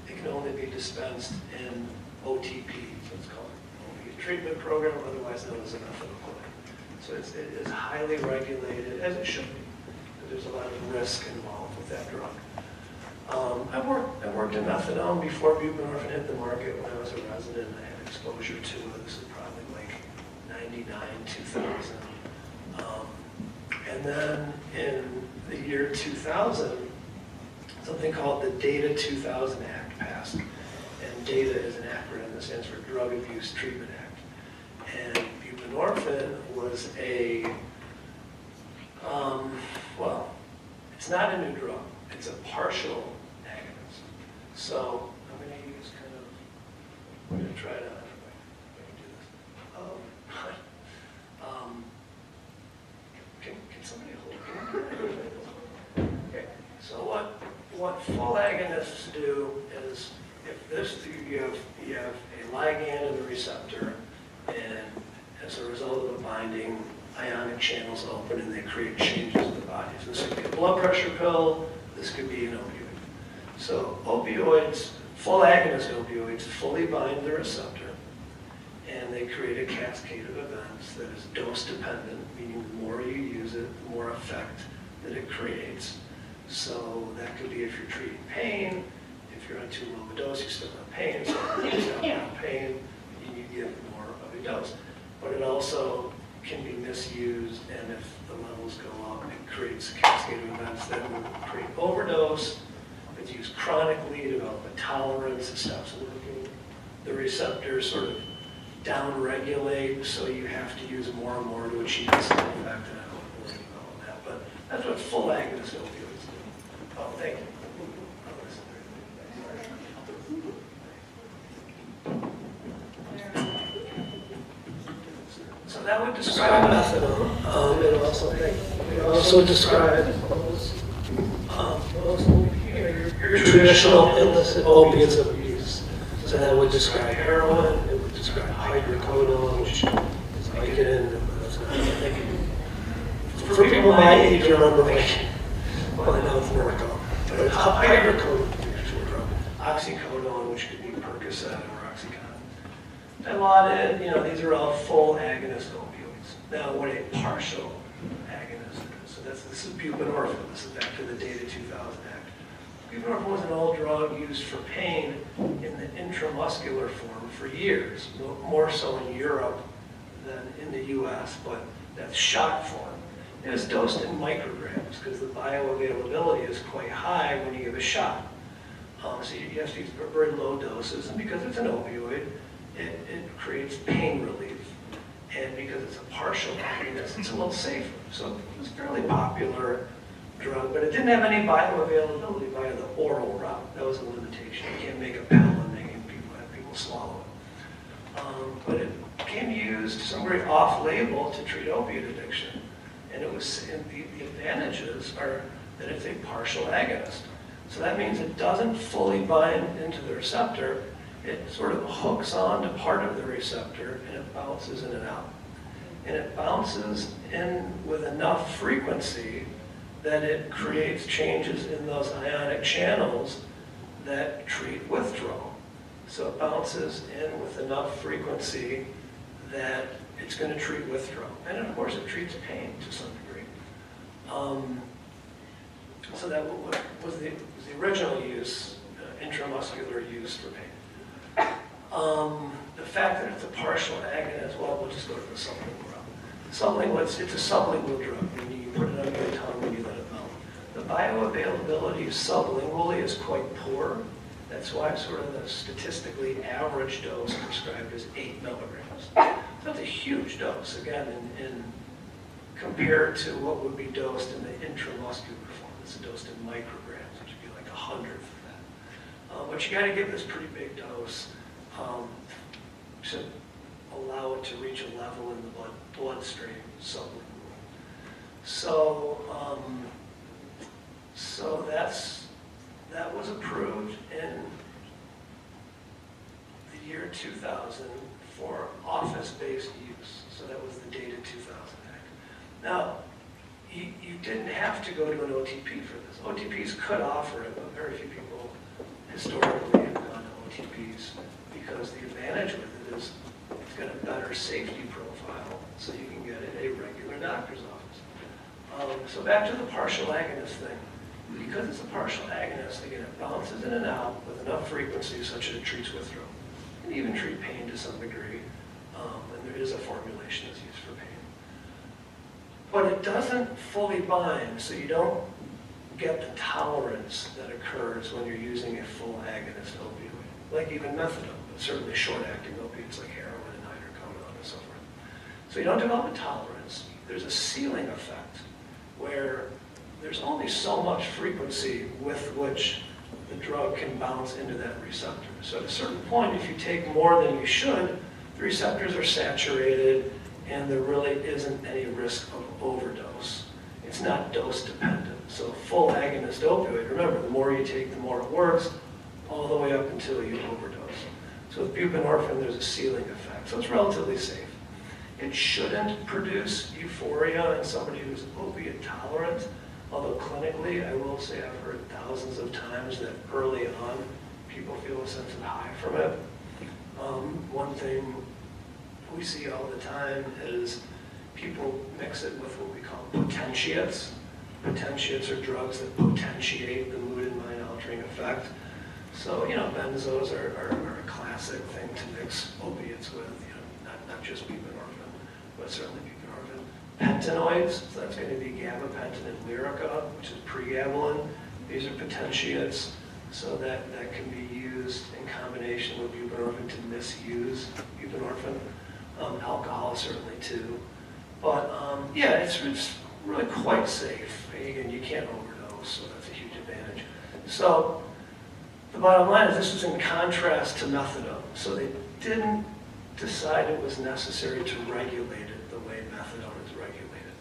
It can only be dispensed in OTP, so it's called opiate treatment program, otherwise known as a methadone clinic. So it is highly regulated, as it should be, because there's a lot of risk involved with that drug. I worked in methadone before buprenorphine hit the market when I was a resident. I had exposure to it. This is probably like 99, 2000. And then in the year 2000, something called the Data 2000 Act passed. And DATA is an acronym that stands for Drug Abuse Treatment Act. And buprenorphine was a, well, it's not a new drug. It's a partial agonist. So I'm going to use kind of, we're going to try to do this. Can somebody hold it? Okay. So what full agonists do is, if this, you have a ligand in the receptor, and as a result of the binding, ionic channels open and they create changes in the body. So this could be a blood pressure pill, this could be an opioid. So opioids, full agonist opioids, fully bind the receptor, and they create a cascade of events that is dose dependent, meaning the more you use it, the more effect that it creates. So that could be if you're treating pain, if you're on too low a dose, you still have pain, so if you still have pain, you give more of a dose. But it also can be misused, and if the levels go up, it creates a cascade of events that will create overdose. If it's used chronically, develop a tolerance, it stops working. The receptors sort of down-regulate, so you have to use more and more to achieve the same effect, and I don't believe in all of that. But that's what full agonist opioids do. Oh, thank you. So that would describe methadone. It also describe your traditional illicit opiates of use. So that would describe heroin, it would describe hydrocodone, which is Vicodin, that's not thinking. For people my age, you remember Vicodin. Well, I know it's Norco. But it's hydrocodone, the actual drug. Oxycodone, which could be Percocet or Oxycontin. Dilaudid, these are all full agonist opioids. Now, what a partial agonist is, so this is buprenorphine. This is back to the Data 2000 Act. Buprenorphine was an old drug used for pain in the intramuscular form for years, more so in Europe than in the US, but that's shot form. It is dosed in micrograms because the bioavailability is quite high when you give a shot. So you have to use very low doses, and because it's an opioid, it creates pain relief. And because it's a partial agonist, it's a little safer. So it was a fairly popular drug, but it didn't have any bioavailability via the oral route. That was a limitation. You can't make a pill and have people swallow it. But it became used somewhere off-label to treat opiate addiction. And the advantages are that it's a partial agonist. So that means it doesn't fully bind into the receptor. It sort of hooks on to part of the receptor and it bounces in and out. And it bounces in with enough frequency that it creates changes in those ionic channels that treat withdrawal. So it bounces in with enough frequency that it's going to treat withdrawal. And of course it treats pain to some degree. So that was the original use, intramuscular use for pain. The fact that it's a partial agonist, well, we'll just go to the sublingual route. Sublingual, it's a sublingual drug, meaning you put it under your tongue and you let it melt. The bioavailability sublingually is quite poor. That's why sort of the statistically average dose prescribed is 8 milligrams. So that's a huge dose, again, in compared to what would be dosed in the intramuscular form. It's dosed in micrograms, which would be like 100th of that. But you got to give this pretty big dose to allow it to reach a level in the bloodstream sublingually. So that was approved in the year 2000 for office-based use. So that was the dated 2000 Act. Now, you didn't have to go to an OTP for this. OTPs could offer it, but very few people historically have gone to OTPs because the advantage with it is it's got a better safety profile, so you can get it at a regular doctor's office. So back to the partial agonist thing. Because it's a partial agonist, again, it bounces in and out with enough frequency such that it treats withdrawal. It can even treat pain to some degree, and there is a formulation that's used for pain. But it doesn't fully bind, so you don't get the tolerance that occurs when you're using a full agonist opioid, like even methadone, but certainly short-acting opiates like heroin and hydrocodone and so forth. So you don't develop a tolerance. There's a ceiling effect where there's only so much frequency with which the drug can bounce into that receptor. So at a certain point, if you take more than you should, the receptors are saturated and there really isn't any risk of overdose. It's not dose dependent. So full agonist opioid, remember, the more you take, the more it works, all the way up until you overdose. So with buprenorphine, there's a ceiling effect. So it's relatively safe. It shouldn't produce euphoria in somebody who's opiate tolerant, although clinically, I will say I've heard thousands of times that early on, people feel a sense of high from it. One thing we see all the time is people mix it with what we call potentiates. Potentiates are drugs that potentiate the mood and mind altering effect. So, benzos are a classic thing to mix opiates with, not just buprenorphine, but certainly buprenorphine. Pentanoids, so that's going to be gabapentin and Lyrica, which is pregabalin. These are potentiates, so that can be used in combination with buprenorphine to misuse buprenorphine. Alcohol certainly too. But yeah, it's really quite safe. Again, you can't overdose, so that's a huge advantage. So the bottom line is this was in contrast to methadone. So they didn't decide it was necessary to regulate it the way methadone is regulated.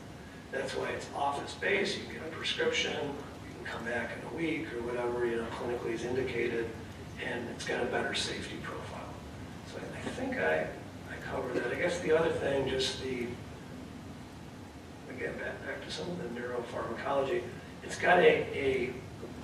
That's why it's office-based. You can get a prescription, you can come back in a week or whatever, clinically is indicated, and it's got a better safety profile. So I think I covered that. I guess the other thing, again, back to some of the neuropharmacology, it's got a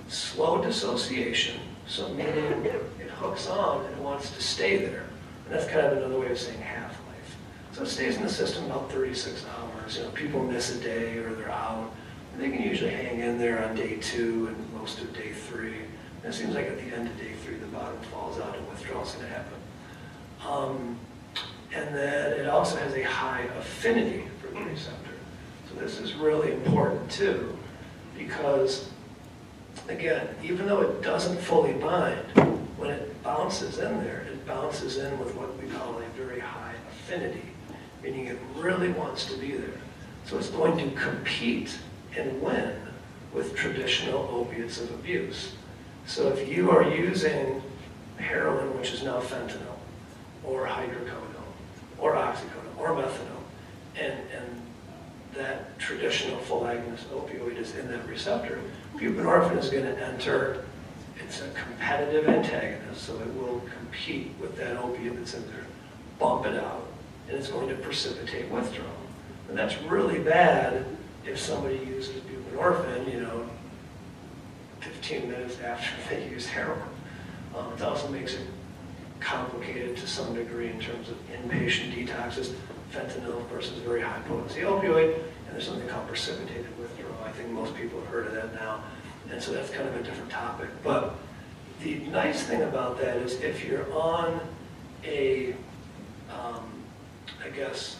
slow dissociation, so meaning it hooks on and it wants to stay there. And that's kind of another way of saying half-life. So it stays in the system about 36 hours. People miss a day or they're out. And they can usually hang in there on day 2 and most of day 3. And it seems like at the end of day 3, the bottom falls out and withdrawal's going to happen. And then it also has a high affinity for the receptor. So this is really important too, because again, even though it doesn't fully bind, when it bounces in there, it bounces in with what we call a very high affinity, meaning it really wants to be there. So it's going to compete and win with traditional opiates of abuse. So if you are using heroin, which is now fentanyl, or hydrocodone, or oxycodone, or methadone, and that traditional full agonist opioid is in that receptor, buprenorphine is going to enter. It's a competitive antagonist, so it will compete with that opiate that's in there, bump it out, and it's going to precipitate withdrawal. And that's really bad if somebody uses buprenorphine, 15 minutes after they use heroin. It also makes it complicated to some degree in terms of inpatient detoxes. Fentanyl, of course, is a very high potency opioid, and there's something called precipitated withdrawal. I think most people have heard of that now, and so that's kind of a different topic. But the nice thing about that is if you're on a, I guess,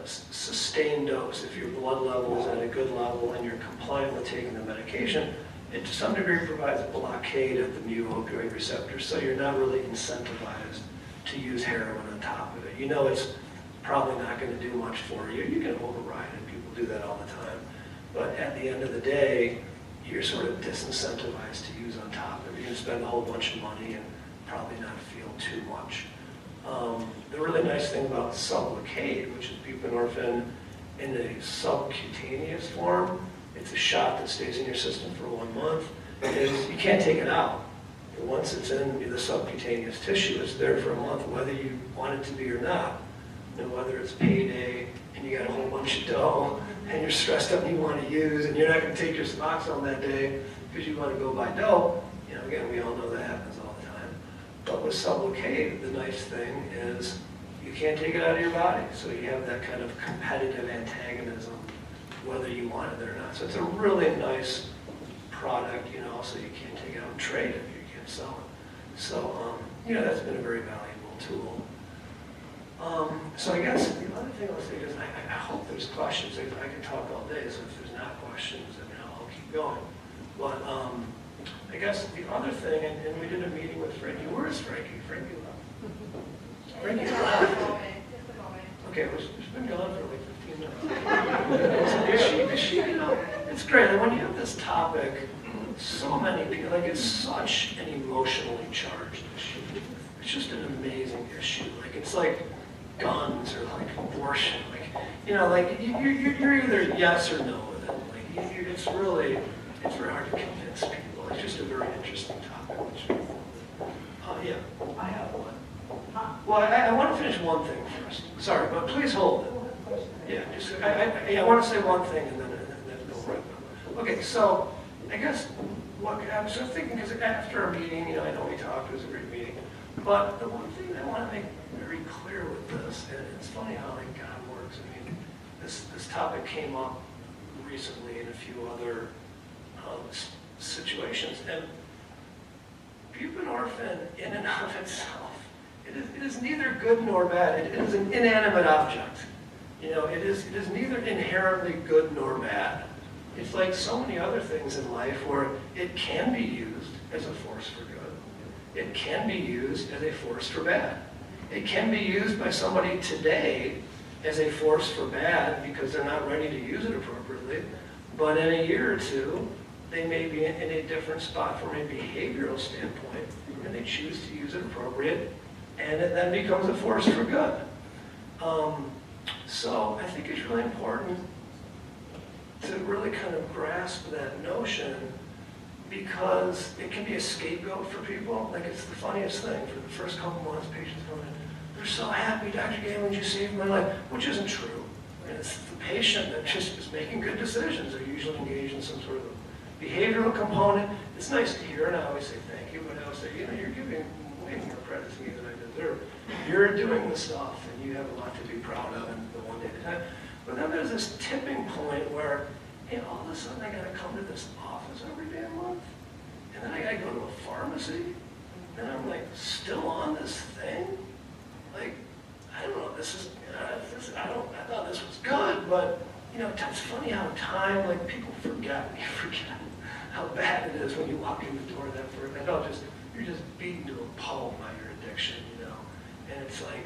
sustained dose. If your blood level is at a good level and you're compliant with taking the medication, it to some degree provides a blockade of the mu opioid receptor, so you're not really incentivized to use heroin on top of it. You know it's probably not going to do much for you. You can override it. People do that all the time. But at the end of the day, you're sort of disincentivized to use on top of it. You're going to spend a whole bunch of money and probably not feel too much. The really nice thing about Sublocade, which is buprenorphine in a subcutaneous form, it's a shot that stays in your system for 1 month, is you can't take it out. Once it's in the subcutaneous tissue, it's there for a month, whether you want it to be or not. And whether it's payday and you got a whole bunch of dough and you're stressed up and you want to use and you're not going to take your Suboxone that day because you want to go buy dough, again, we all know that happens all the time. But with Sublocade, the nice thing is you can't take it out of your body. So you have that kind of competitive antagonism, whether you want it or not. So it's a really nice product, so you can't take it out and trade it, you can't sell it. So, that's been a very valuable tool. So I guess the other thing I'll say is I hope there's questions. I can talk all day, so if there's not questions, then I'll keep going. But I guess the other thing, and we did a meeting with Frankie. Where is Frankie? Frankie left. Frankie left. Okay, well, she's been gone for like 15 minutes. Is she, it's great. And when you have this topic, so many people, like it's such an emotionally charged issue. It's just an amazing issue. Like it's like guns or like abortion. Like, you're either yes or no with it. Like it's very hard to convince people. It's just a very interesting topic. Yeah, I have one. Well, I want to finish one thing first. Sorry, but please hold it. Yeah, I want to say one thing and then go right back. Okay, so I guess what I was just thinking, because after our meeting, I know we talked, it was a great meeting, but the one thing I want to make very clear with this, and it's funny how God works. I mean, this topic came up recently in a few other situations, and buprenorphine in and of itself, it is neither good nor bad. It is an inanimate object. It is neither inherently good nor bad. It's like so many other things in life where it can be used as a force for good. It can be used as a force for bad. It can be used by somebody today as a force for bad because they're not ready to use it appropriately. But in a year or two, they may be in a different spot from a behavioral standpoint, and they choose to use it appropriate, and it then becomes a force for good. So I think it's really important to really kind of grasp that notion, because it can be a scapegoat for people. Like, it's the funniest thing. For the first couple months, patients come in, they're so happy, Dr. Galen, you saved my life, which isn't true. And it's the patient that just is making good decisions. They're usually engaged in some sort of behavioral component. It's nice to hear, and I always say thank you, but I always say, you're giving way more credit to me than I deserve. You're doing the stuff, and you have a lot to be proud of, and the one day at a time. But then there's this tipping point where, hey, all of a sudden I gotta come to this office every damn month, and then I gotta go to a pharmacy, and I'm like still on this thing. Like, I don't know. I thought this was good, but it's funny how time, like people forget how bad it is when you walk in the door that first. You're just beaten to a pulp by your addiction, and it's like.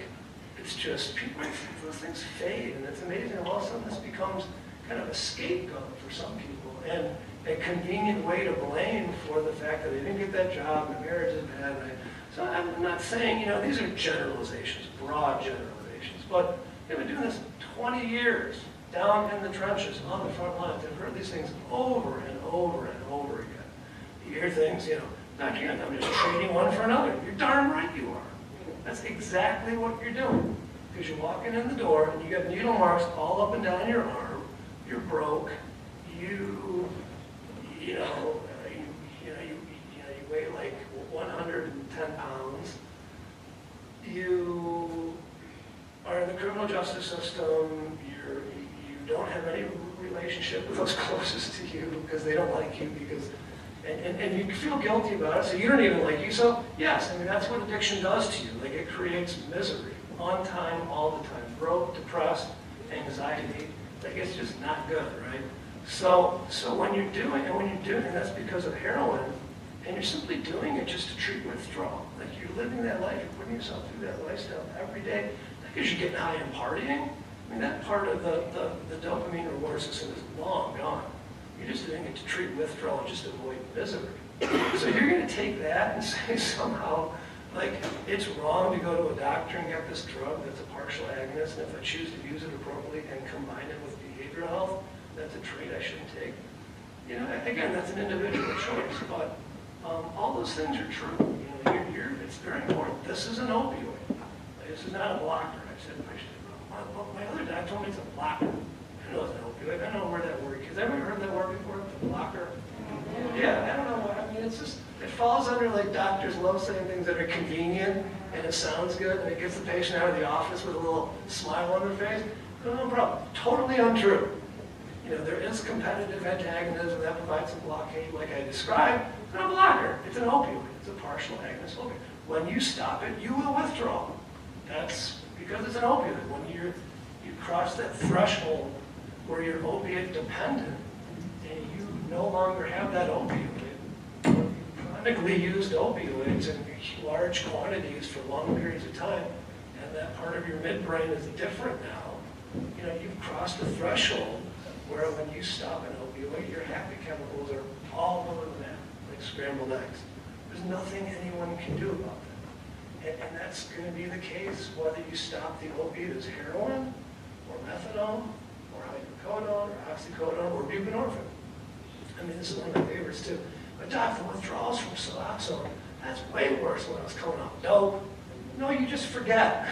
It's just, people, those things fade, and it's amazing how all of a sudden this becomes kind of a scapegoat for some people, and a convenient way to blame for the fact that they didn't get that job, and marriage is bad. So I'm not saying, these are generalizations, broad generalizations, but they've been doing this 20 years, down in the trenches, on the front lines. I've heard these things over and over and over again. You hear things, I'm just trading one for another. You're darn right you are. That's exactly what you're doing. Because you're walking in the door and you got needle marks all up and down your arm. You're broke. You weigh like 110 pounds. You are in the criminal justice system. You don't have any relationship with those closest to you because they don't like you because And you feel guilty about it, so you don't even like you. So yes, I mean, that's what addiction does to you. Like, it creates misery on time, all the time. Broke, depressed, anxiety. Like, it's just not good, right? So when you're doing, and that's because of heroin, and you're simply doing it just to treat withdrawal. Like, you're living that life, you're putting yourself through that lifestyle every day. Not because you're getting high and partying. I mean, that part of the dopamine reward system is long gone. You're just doing it to treat withdrawal and just avoid misery. So you're going to take that and say somehow, like, it's wrong to go to a doctor and get this drug that's a partial agonist, and if I choose to use it appropriately and combine it with behavioral health, that's a trait I shouldn't take. You know, again, that's an individual choice, but all those things are true. You know, it's very important. This is an opioid. This is not a blocker. My other doc told me it's a blocker. I know it's an opioid. I don't know where that word, because I've ever heard that word before, the blocker. Yeah, I don't know what, I mean, it's just, it falls under, like, doctors love saying things that are convenient, and it sounds good, and it gets the patient out of the office with a little smile on their face. No problem. Totally untrue. You know, there is competitive antagonism that provides some blockade, like I described. It's not a blocker. It's an opioid. It's a partial agonist opioid. When you stop it, you will withdraw. That's because it's an opioid. When you cross that threshold where you're opiate dependent and you no longer have that opioid, chronically used opioids in large quantities for long periods of time, and that part of your midbrain is different now. You know, you've crossed the threshold where when you stop an opioid, your happy chemicals are all over the map, like scrambled eggs. There's nothing anyone can do about that. And that's going to be the case whether you stop the opiate as heroin, or methadone, or hydrocodone, or oxycodone, or buprenorphine. I mean, this is one of my favorites too. But doc, the withdrawals from Suboxone, that's way worse when I was coming off dope. No, you just forget.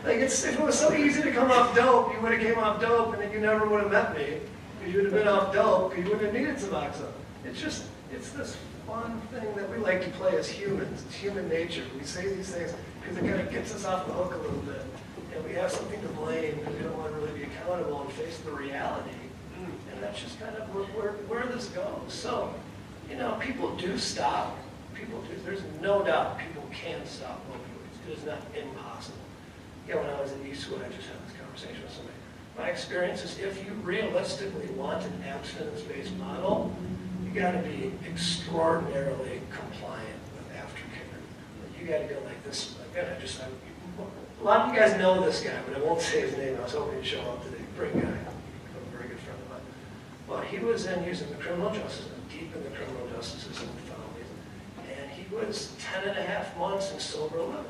Like, if it was so easy to come off dope, you would have came off dope, and then you never would have met me. You would have been off dope, because you wouldn't have needed Suboxone. It's this fun thing that we like to play as humans. It's human nature. We say these things because it kind of gets us off the hook a little bit. And we have something to blame, and we don't want to really be accountable and face the reality. And that's just kind of where this goes. So, you know, people do stop. People do. There's no doubt people can stop opioids. It is not impossible. Yeah, when I was at Eastwood, I just had this conversation with somebody. My experience is if you realistically want an abstinence-based model, you got to be extraordinarily compliant with aftercare. You got to go like this. Again, a lot of you guys know this guy, but I won't say his name. I was hoping he'd show up today. Great guy, a very good friend of mine. But he was then using the criminal justice system, deep in the criminal justice system with felonies, and he was 10.5 months in sober living.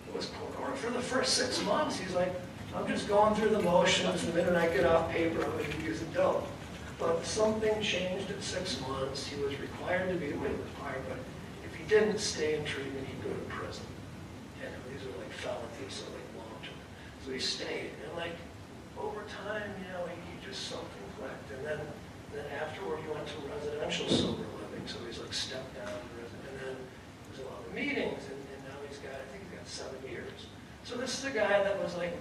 It was court for the first 6 months. He's like, I'm just going through the motions. The minute I get off paper, I'm going to use a dope. But something changed at 6 months. He was required to be, required, but if he didn't stay in treatment, he'd go to prison. And these are like felonies, so like long term. So he stayed, and like over time, you know, he just self-reflected. And then afterward, he went to residential sober living. So he's like stepped down to resident, and then there's a lot of meetings, and now I think he's got 7 years. So this is a guy that was like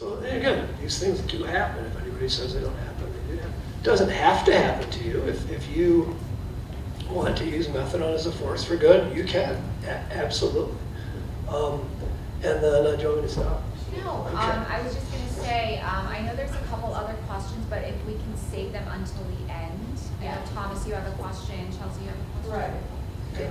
So and again, these things do happen. If anybody says they don't happen, they do happen. It doesn't have to happen to you. If you want to use methadone as a force for good, you can, absolutely. And then, do you want me to stop? No, Okay. I was just going to say, I know there's a couple other questions, but if we can save them until the end. I know, Thomas, you have a question. Chelsea, you have a question. Right.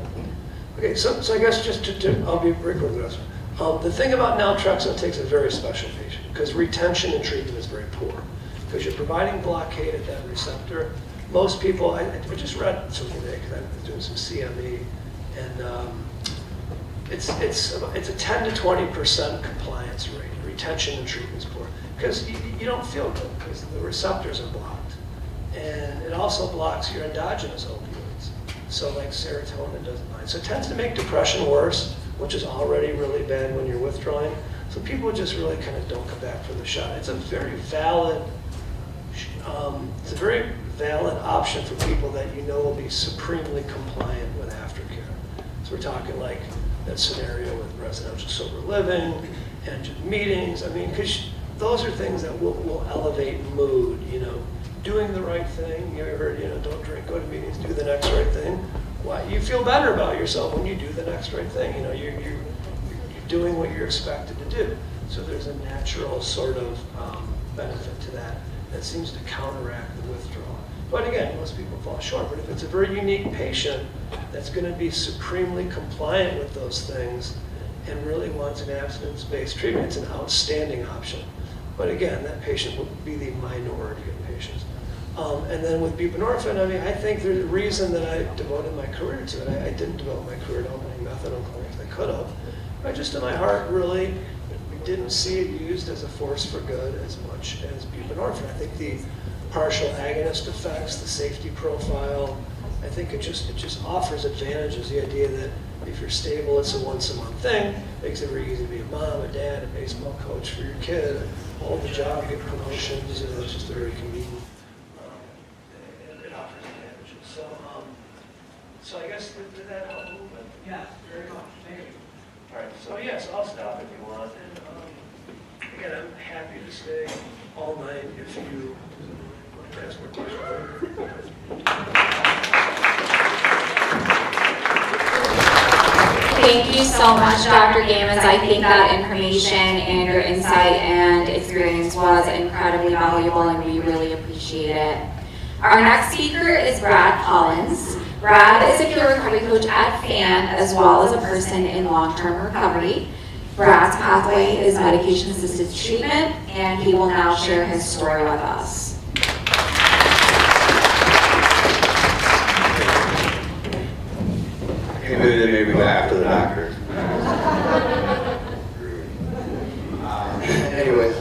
Okay, so I guess just I'll be very quick with this. The thing about naltrexone takes a very special patient because retention and treatment is very poor. Because you're providing blockade at that receptor. Most people, I just read something today because I was doing some CME, and it's a 10 to 20% compliance rate. Retention and treatment is poor because you don't feel good because the receptors are blocked, and it also blocks your endogenous opioids. So like serotonin doesn't bind. So it tends to make depression worse, which is already really bad when you're withdrawing. So people just really kind of don't come back for the shot. It's a very valid option for people that you know will be supremely compliant with aftercare. So we're talking like that scenario with residential sober living and just meetings. I mean, because those are things that will elevate mood. You know, doing the right thing. You heard, don't drink, go to meetings, do the next right thing. Why? You feel better about yourself when you do the next right thing. You know, you're doing what you're expected to do. So there's a natural sort of benefit to that seems to counteract the withdrawal. But again, most people fall short. But if it's a very unique patient that's going to be supremely compliant with those things and really wants an abstinence-based treatment, it's an outstanding option. But again, that patient will be the minority of patients. And then with buprenorphine, I mean, I think there's a reason that I devoted my career to it. I didn't devote my career to opening methadone clinics. I could have. But just in my heart, really, didn't see it used as a force for good as much as buprenorphine. I think the partial agonist effects, the safety profile, I think it just offers advantages. The idea that if you're stable, it's a once-a-month thing. Makes it very easy to be a mom, a dad, a baseball coach for your kid, hold the job, get promotions. It's just very convenient. It offers advantages. So I guess did that help a little bit? Yeah, very much. Thank you. All right. So yes, I'll stop if you want. And again, I'm happy to stay all night if you want to ask more questions. Thank you so much, Dr. Gamons. I think that information and your insight and experience was incredibly valuable, and we really appreciate it. Our next speaker is Brad Collins. Brad is a peer recovery coach at FAN, as well as a person in long-term recovery. Brad's pathway is medication-assisted treatment, and he will now share his story with us. Maybe after the doctor. Anyways,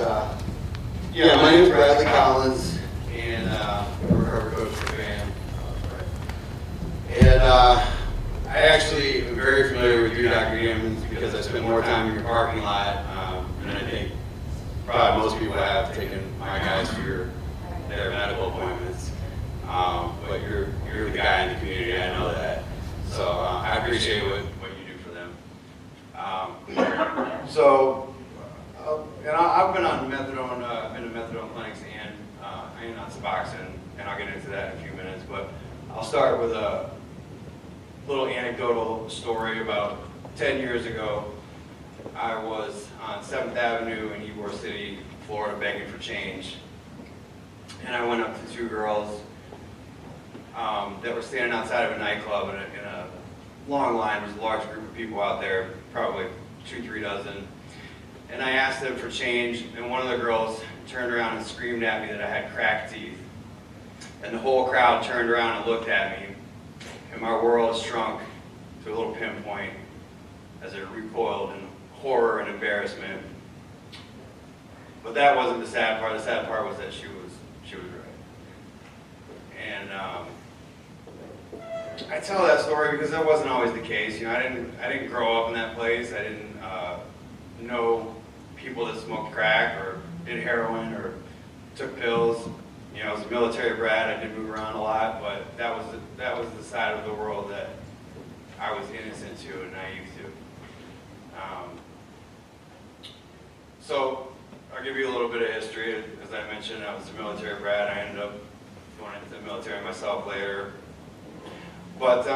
yeah, my name is Bradley Collins, and I'm a recovery coach for FAN. And I actually am very familiar with you, Dr. Gamons, because I spent more time in your parking lot than I think probably most people have taken my guys for their medical appointments. But you're the guy in the community, I know that. So I appreciate what you do for them. And I've been on methadone, I've been to methadone clinics and on Suboxone, and I'll get into that in a few minutes. But I'll start with a little anecdotal story. About 10 years ago, I was on 7th Avenue in Ybor City, Florida, begging for change. And I went up to two girls that were standing outside of a nightclub in a long line. There was a large group of people out there, probably 2-3 dozen. And I asked them for change, and one of the girls turned around and screamed at me that I had cracked teeth. And the whole crowd turned around and looked at me, and my world shrunk to a little pinpoint as it recoiled in horror and embarrassment. But that wasn't the sad part. The sad part was that she was right. And I tell that story because that wasn't always the case. I didn't grow up in that place. I didn't know people that smoked crack or did heroin or took pills. I was a military brat. I did move around a lot, but that was the side of the world that I was innocent to and naive to. So I'll give you a little bit of history. As I mentioned, I was a military brat. I ended up going into the military myself later. But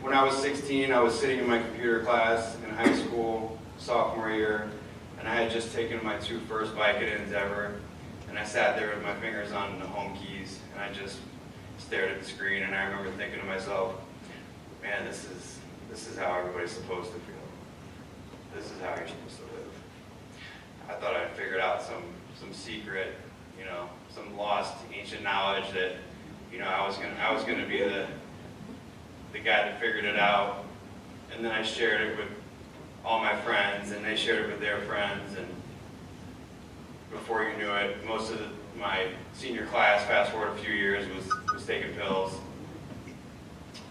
when I was 16, I was sitting in my computer class in high school, sophomore year, and I had just taken my first Vicodins ever. And I sat there with my fingers on the home keys, and I just stared at the screen, and I remember thinking to myself, man, this is how everybody's supposed to feel. This is how you're supposed to live. I thought I'd figured out some secret, you know, some lost ancient knowledge that, you know, I was gonna be the guy that figured it out. And then I shared it with all my friends, and they shared it with their friends, and before you knew it, most of my senior class, fast forward a few years, was taking pills.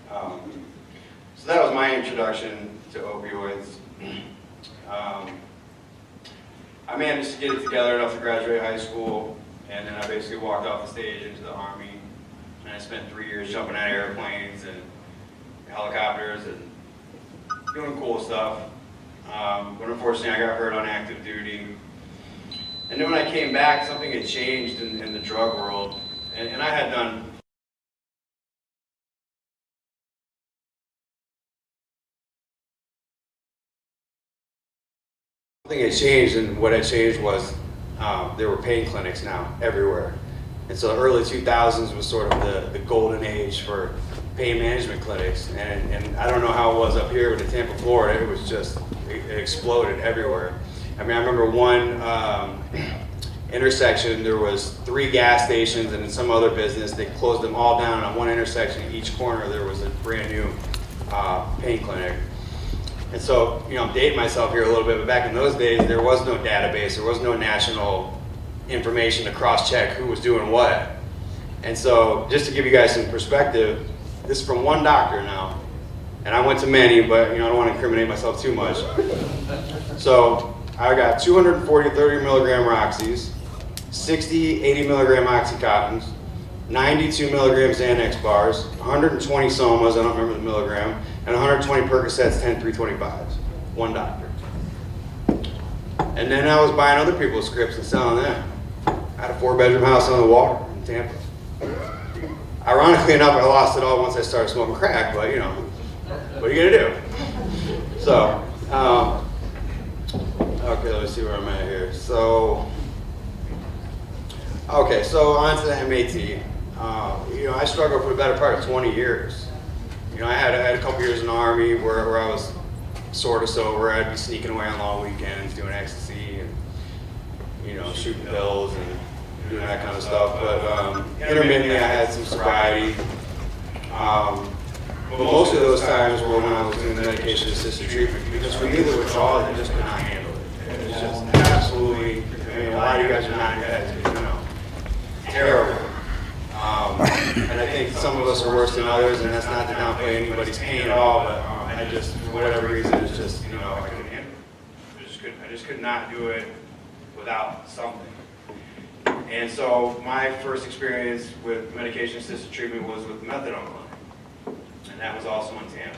So that was my introduction to opioids. I managed to get it together enough to graduate high school, and then I basically walked off the stage into the Army, and I spent 3 years jumping out of airplanes and helicopters and doing cool stuff. But unfortunately, I got hurt on active duty. And then when I came back, something had changed in the drug world, and I had done something had changed, and what had changed was there were pain clinics now everywhere. And so the early 2000s was sort of the golden age for pain management clinics. And I don't know how it was up here, but in Tampa, Florida, it was just, it exploded everywhere. I mean, I remember one intersection, there was 3 gas stations and in some other business, they closed them all down. On one intersection, each corner, there was a brand new pain clinic. And so, you know, I'm dating myself here a little bit, but back in those days, there was no database, there was no national information to cross-check who was doing what. And so, just to give you guys some perspective, this is from one doctor now, and I went to many, but you know, I don't want to incriminate myself too much. So, I got 240 30 milligram Roxys, 60, 80 milligram Oxycontins, 92 milligram Xanax bars, 120 Somas, I don't remember the milligram, and 120 Percocets 10-325s. One doctor. And then I was buying other people's scripts and selling them. I had a 4-bedroom house on the water in Tampa. Ironically enough, I lost it all once I started smoking crack, but you know, what are you gonna do? So, okay, let's see where I'm at here. So, okay, so on to the MAT. You know, I struggled for the better part of 20 years. You know, I had a couple years in the Army where I was sort of sober. I'd be sneaking away on long weekends, doing ecstasy and, you know, shooting pills and doing that kind of stuff. But intermittently, I had some sobriety. But most of those times were when I was doing the medication-assisted treatment, because for me, the withdrawal, I just could not handle it. It was just absolutely, I mean, a lot of you guys are not guys, you know, terrible. And I think some of us are worse than others, and that's not to downplay anybody's pain at all, but I just, for whatever reason, it's just, you know, I couldn't handle it. I just could not do it without something. And so my first experience with medication-assisted treatment was with methadone clinic, and that was also in Tampa.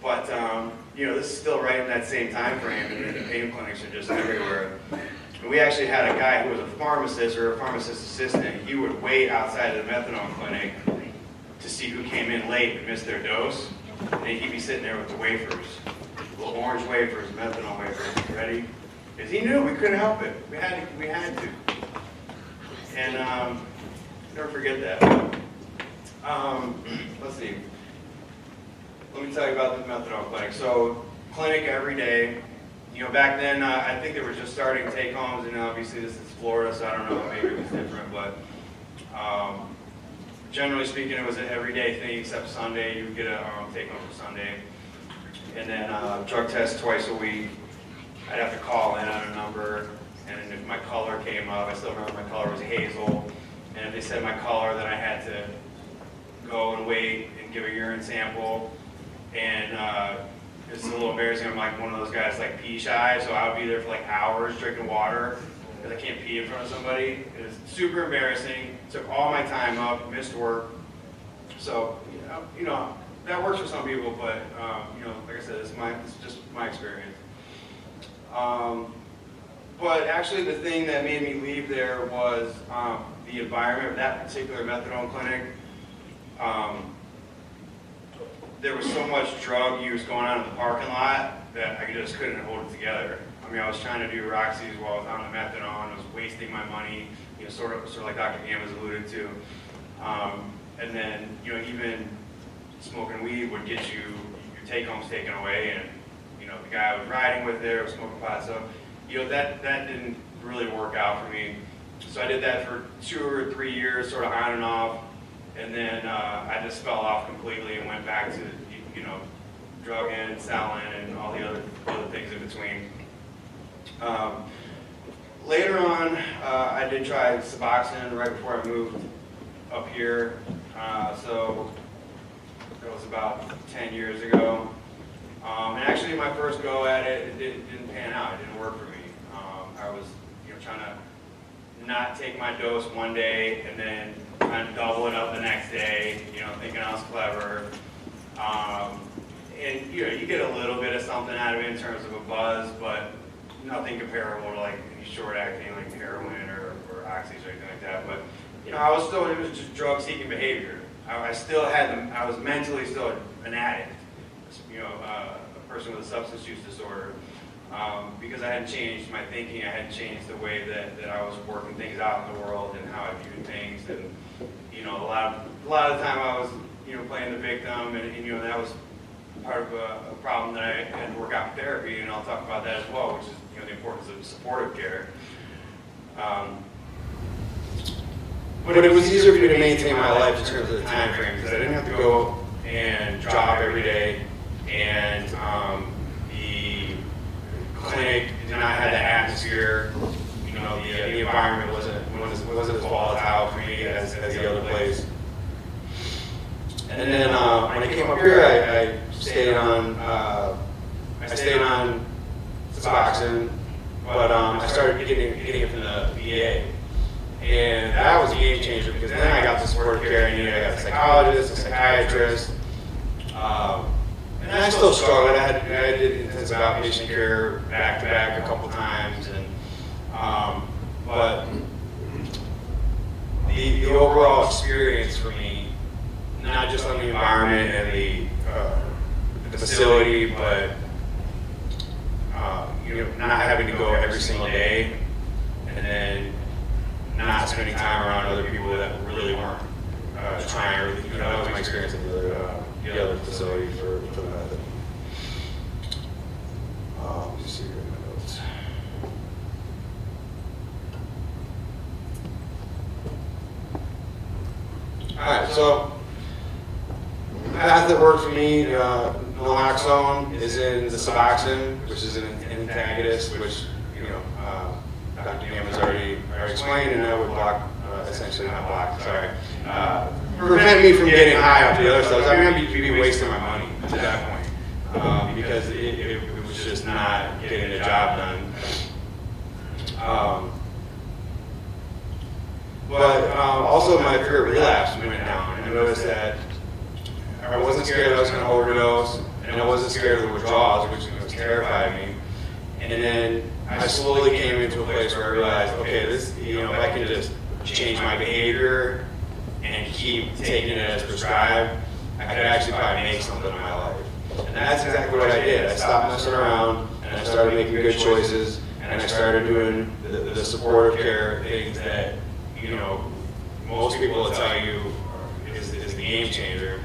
But, you know, this is still right in that same time frame, and the pain clinics are just everywhere. And we actually had a guy who was a pharmacist or a pharmacist assistant. He would wait outside of the methadone clinic to see who came in late and missed their dose. And he'd be sitting there with the wafers, little orange wafers, methadone wafers. Ready? Because he knew we couldn't help it. We had to. And never forget that. Let's see. Let me tell you about the methadone clinic. So, clinic every day. You know, back then, I think they were just starting take-homes, and obviously this is Florida, so I don't know, maybe it was different, but generally speaking, it was an everyday thing, except Sunday. You would get a take-home for Sunday. And then drug test twice a week. I'd have to call in on a number, and if my color came up, I still remember my color was hazel, and if they said my color, then I had to go and wait and give a urine sample, and it's a little embarrassing. I'm like one of those guys like pee shy, so I would be there for like hours drinking water because I can't pee in front of somebody. It was super embarrassing. Took all my time up, missed work. So you know that works for some people, but you know, like I said, it's just my experience. But actually the thing that made me leave there was the environment of that particular methadone clinic. There was so much drug use going on in the parking lot that I just couldn't hold it together. I mean, I was trying to do Roxy's while I was on the methadone. I was wasting my money, you know, sort of like Dr. Gammons alluded to. And then, you know, even smoking weed would get you your take-homes taken away, and you know, the guy I was riding with there was smoking pot, so you know, that didn't really work out for me. So I did that for 2 or 3 years, sort of on and off, and then I just fell off completely and went back to, you know, drugging and selling and all the other things in between. Later on, I did try Suboxone right before I moved up here. So that was about 10 years ago. And actually my first go at it, it didn't pan out. It didn't work for me. I was, you know, trying to not take my dose one day and then trying to double it up the next day, you know, thinking I was clever. And you know, you get a little bit of something out of it in terms of a buzz, but nothing comparable to like any short-acting like heroin or oxys or anything like that. But you know, it was just drug-seeking behavior. I still had I was mentally still an addict, you know, a person with a substance use disorder, because I hadn't changed my thinking. I hadn't changed the way that I was working things out in the world and how I viewed things. And you know, a lot of the time I was, you know, playing the victim, and you know, that was part of a problem that I had to work out in therapy, and I'll talk about that as well, which is, you know, the importance of supportive care. But it was easier for me to maintain my life in terms of the time frame, because I didn't have to go and job every day, and the clinic did not have the atmosphere. You know, the environment wasn't as volatile for me as the other place. And then when I came up here, I stayed on Suboxone, but I started getting it from the VA. And that was a game changer, because then I got the supportive care. I got a psychologist, a psychiatrist, and I still struggled. I did intensive outpatient care back to back a couple times, and but the overall experience for me, not just on the environment and the facility, but you know, not having to go every single day, and then not spending time around other people that really weren't trying, or you know, that was my experience at the other facility for the method. Let me see here in my notes. Alright, so the path that worked for me, naloxone is in the Suboxone, which is an antagonist, which, you know, Dr. Gammons already explained, and that would block, essentially not block, sorry, prevent me from getting high off the other stuff. I mean, I'd be wasting my money at that point, because it was just not getting the job done. But also my fear of relapse went down, and I noticed that I wasn't scared that I was going to overdose, and I wasn't scared of the withdrawals, which terrified me. And then I slowly came into a place where I realized, okay, this, you know, if I can just change my behavior and keep taking it as prescribed, I could actually probably make something of my life. And that's exactly what I did. I stopped messing around, and I started making good choices, and I started doing the supportive care things that, you know, most people will tell you is the game changer.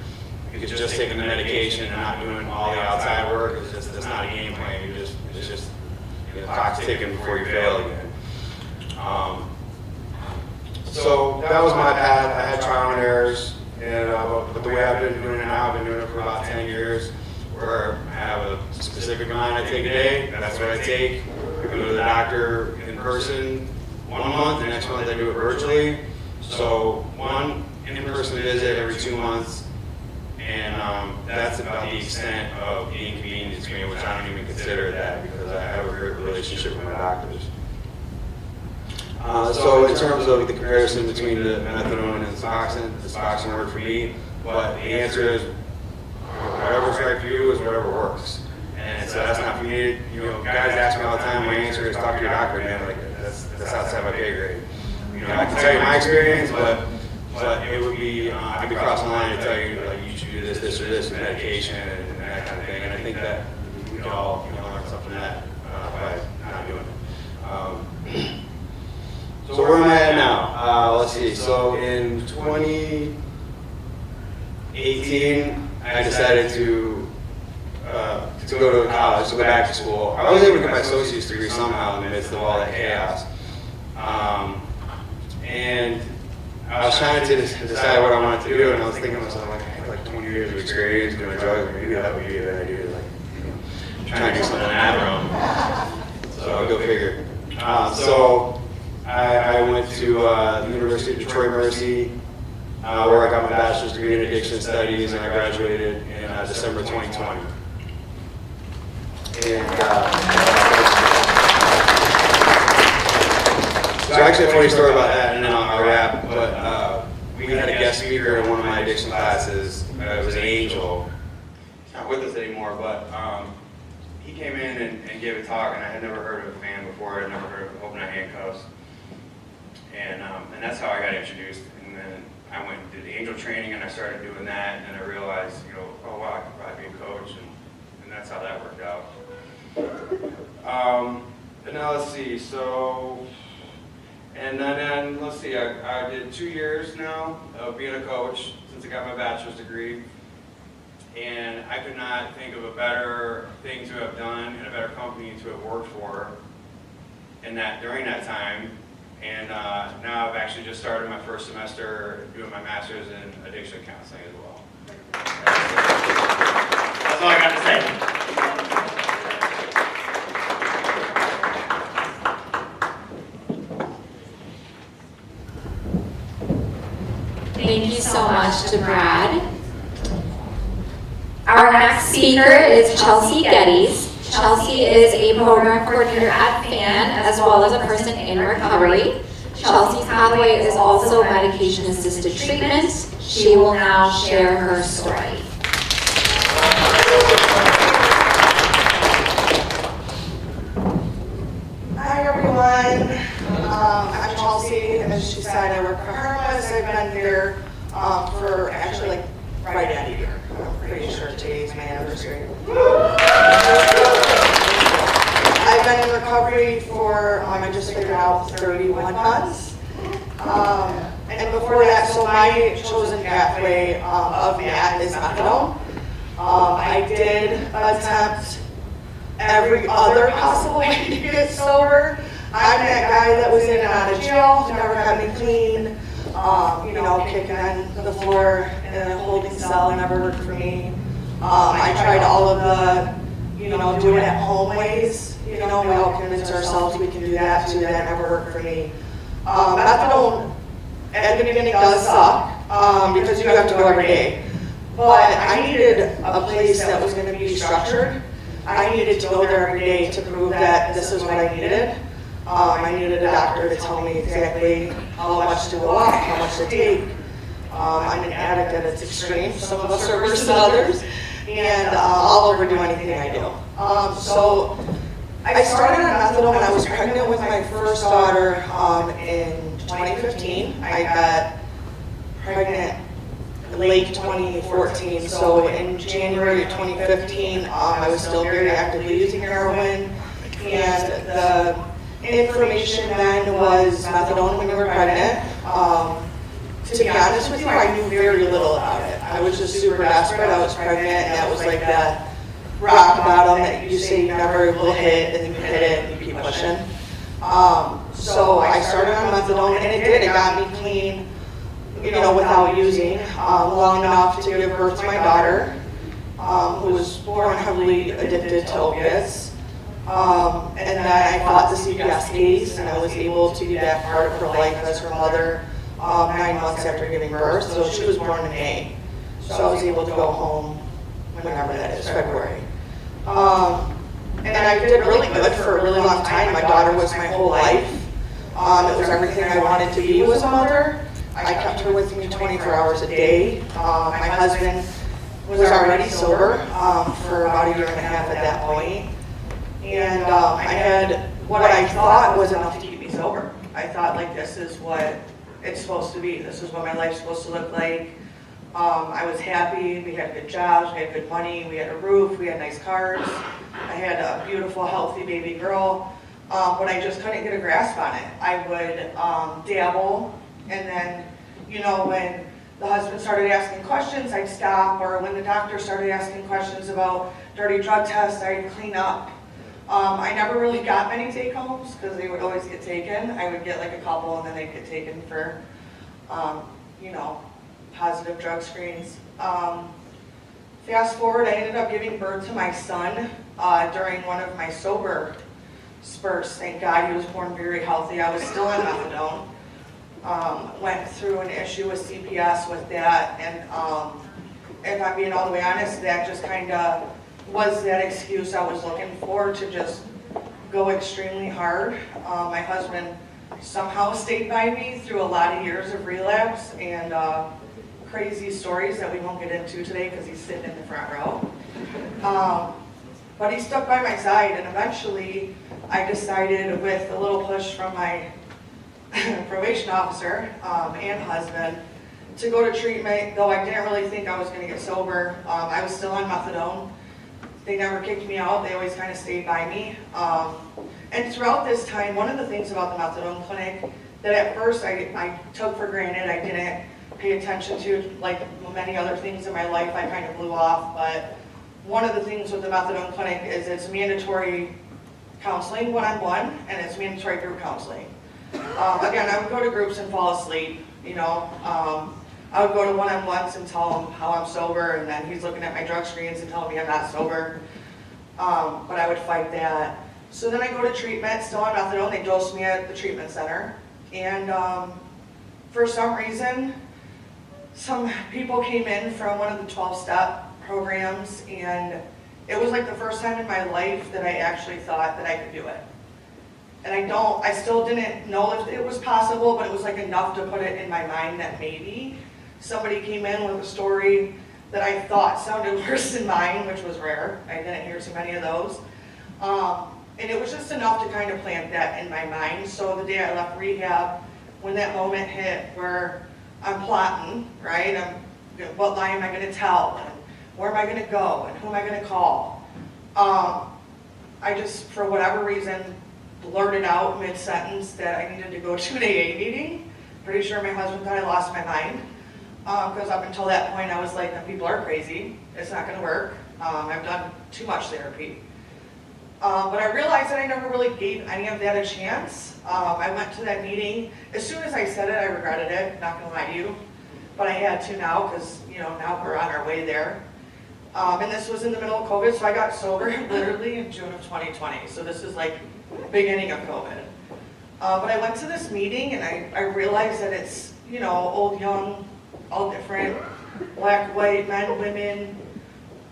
Because just taking the medication and not doing all the outside work, it's not a game plan. It's just the clock's ticking before you fail again. So that was my path. I had trial and errors, and but the way I've been doing it now, I've been doing it for about 10 years, where I have a specific amount I take a day. That's what I take. I go to the doctor in person 1 month, the next month I do it virtually. So one in-person visit every 2 months. And that's about the extent of the inconvenience to me, which I don't even consider that, because I have a great relationship with my doctors. So in terms of the comparison between the methadone and the Suboxone worked for me, but the answer is whatever's right for you is whatever works. And it's so that's not for me. You know, guys ask me all the time, my answer is talk to your doctor, man. Like, that's outside my pay grade. You know, I can tell you my experience, but it would be, I'd be crossing the line to tell you, like, you should do this, this, or this with medication and that kind of thing. And I think that we can all, you know, learn something from that by not doing it. So where am I at now? Let's see. So in 2018, I decided to go to college, to go back to school. I was able to get my associate's degree somehow in the midst of all that chaos. And I was trying to decide what I wanted to do, and I was thinking to myself, like, I have like 20 years of experience doing drugs, maybe that would be a good idea, like, you know, trying to do something in that realm. So go figure. So I went to the University of Detroit Mercy, where I got my bachelor's degree in addiction studies, and I graduated in December 2020. And so actually a funny story about that, and then I'll wrap. But we had a guest speaker in one of my addiction classes. It was an Angel. He's not with us anymore, but he came in and gave a talk, and I had never heard of a FAN before. I'd never heard of open eye handcuffs, and that's how I got introduced. And then I went and did the Angel training, and I started doing that, and then I realized, you know, oh wow, I could probably be a coach, and that's how that worked out. But now let's see. So. And then, let's see, I did 2 years now of being a coach since I got my bachelor's degree. And I could not think of a better thing to have done and a better company to have worked for during that time. And now I've actually just started my first semester doing my master's in addiction counseling as well. That's all I got to say. Thank you so much to Brad. Our next speaker is Chelsea Geddes. Chelsea is a program coordinator at FAN as well as a person in recovery. Chelsea's pathway is also medication-assisted treatment. She will now share her story. Hi everyone, I'm Chelsea. As she said, I work for Harmless. I've been here for actually like right at a year. I'm pretty sure today's my anniversary. I've been in recovery for, I just figured out, 31 months. And before that, so my chosen pathway of that is methadone. I did attempt every other possible way to get sober. I'm that guy that was in and out of jail, never got me clean, you know, kicking on the floor in a holding cell never worked for me. I tried all of the, you know, doing it at home ways. You know, we all convince ourselves we can do that too. That never worked for me. Methadone at the beginning does suck because you have to go every day. But I needed a place that was going to be structured. I needed to go there every day to prove that this is what I needed. I needed a doctor to tell me exactly how much to go up, how much to take. I'm an addict at its extreme. Some of us are worse than others. And I'll overdo anything I do. So I started on methadone when I was pregnant with my first daughter in 2015. I got pregnant late 2014. So in January of 2015, I was still very actively using heroin. And the information then was methadone when you were pregnant. To be honest with you, I knew very little about it. I was just super desperate. I was pregnant, and that was like that rock bottom that you say you never will hit, and then you hit it and you keep pushing. So I started on methadone, and it did. It got me clean, you know, without using, long enough to give birth to my daughter, who was born heavily addicted to opiates. And then I fought the CPS case, and I was able to be that part of her life as her mother 9 months after giving birth. So she was born in May. So I was able to go home whenever that is, February. And I did really good for a really long time. My daughter was my whole life. It was everything I wanted to be was a mother. I kept her with me 24 hours a day. My husband was already sober for about a year and a half at that point. And I had what I thought was enough to keep me sober. I thought, like, this is what it's supposed to be. This is what my life's supposed to look like. I was happy. We had good jobs. We had good money. We had a roof. We had nice cars. I had a beautiful, healthy baby girl. But I just couldn't get a grasp on it. I would dabble, and then, you know, when the husband started asking questions, I'd stop, or when the doctor started asking questions about dirty drug tests, I'd clean up. I never really got many take-homes because they would always get taken. I would get like a couple and then they'd get taken for, you know, positive drug screens. Fast forward, I ended up giving birth to my son during one of my sober spurts. Thank God he was born very healthy. I was still on methadone. Went through an issue with CPS with that, and if I'm being all the way honest, that just kind of was that excuse I was looking for to just go extremely hard. My husband somehow stayed by me through a lot of years of relapse and crazy stories that we won't get into today because he's sitting in the front row. But he stuck by my side, and eventually I decided, with a little push from my probation officer and husband, to go to treatment, though I didn't really think I was going to get sober. I was still on methadone. They never kicked me out. They always kind of stayed by me. And throughout this time, one of the things about the methadone clinic that at first I took for granted, I didn't pay attention to, like many other things in my life, I kind of blew off. But one of the things with the methadone clinic is it's mandatory counseling one-on-one, and it's mandatory group counseling. Again, I would go to groups and fall asleep, you know. I would go to one-on-ones and tell him how I'm sober, and then he's looking at my drug screens and telling me I'm not sober. But I would fight that. So then I go to treatment, still on methadone. They dose me at the treatment center. And for some reason, some people came in from one of the 12-step programs, and it was like the first time in my life that I actually thought that I could do it. And I still didn't know if it was possible, but it was like enough to put it in my mind that maybe somebody came in with a story that I thought sounded worse than mine, which was rare. I didn't hear too many of those. And it was just enough to kind of plant that in my mind. So the day I left rehab, when that moment hit where I'm plotting, right? What lie am I going to tell? And where am I going to go? And who am I going to call? I just, for whatever reason, blurted out mid-sentence that I needed to go to an AA meeting. Pretty sure my husband thought I lost my mind. Because up until that point, I was like, "The people are crazy. It's not going to work. I've done too much therapy." But I realized that I never really gave any of that a chance. I went to that meeting. As soon as I said it, I regretted it, not going to lie to you. But I had to now because, you know, now we're on our way there. And this was in the middle of COVID, so I got sober literally in June of 2020. So this is like beginning of COVID. But I went to this meeting, and I realized that it's, you know, old, young, all different, black, white, men, women,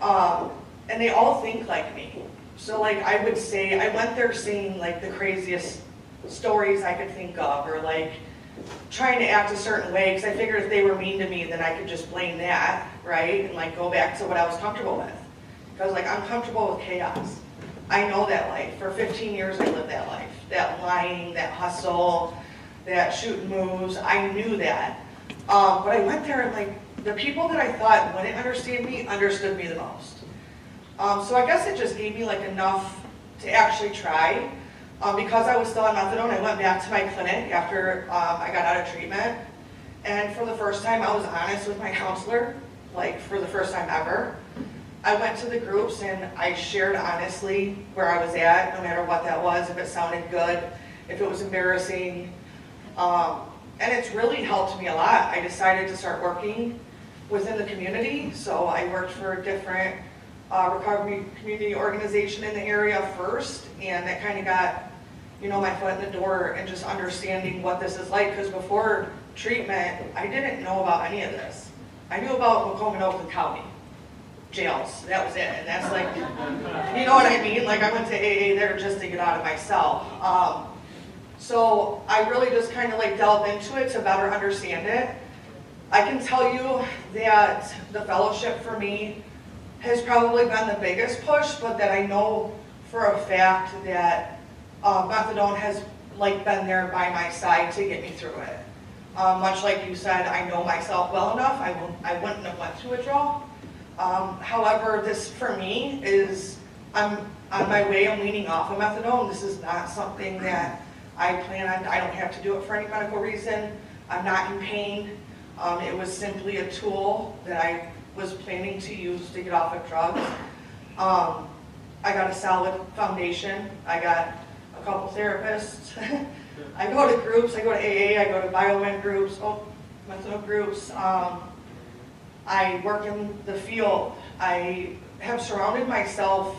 and they all think like me. So like I would say, I went there saying like the craziest stories I could think of, or like trying to act a certain way, because I figured if they were mean to me, then I could just blame that, right? And like go back to what I was comfortable with. Because like I'm comfortable with chaos. I know that life. For 15 years I lived that life. That lying, that hustle, that shooting moves, I knew that. But I went there and like the people that I thought wouldn't understand me understood me the most. So I guess it just gave me like enough to actually try. Because I was still on methadone, I went back to my clinic after I got out of treatment. And for the first time, I was honest with my counselor, like for the first time ever. I went to the groups and I shared honestly where I was at, no matter what that was, if it sounded good, if it was embarrassing. And it's really helped me a lot. I decided to start working within the community. So I worked for a different recovery community organization in the area first, and that kind of got, you know, my foot in the door and just understanding what this is like. Because before treatment, I didn't know about any of this. I knew about Macomb and Oakland County jails. That was it. And that's like, you know what I mean? Like I went to AA there just to get out of myself. So I really just kind of like delved into it to better understand it. I can tell you that the fellowship for me has probably been the biggest push, but that I know for a fact that methadone has been there by my side to get me through it. Much like you said, I know myself well enough, I wouldn't have went through withdrawal. However, this for me is, I'm on my way, I'm weaning off of methadone. This is not something that I plan on, I don't have to do it for any medical reason. I'm not in pain. It was simply a tool that I was planning to use to get off of drugs. I got a solid foundation. I got a couple therapists. I go to groups, I go to AA, I go to BioWin groups, methadone groups. I work in the field. I have surrounded myself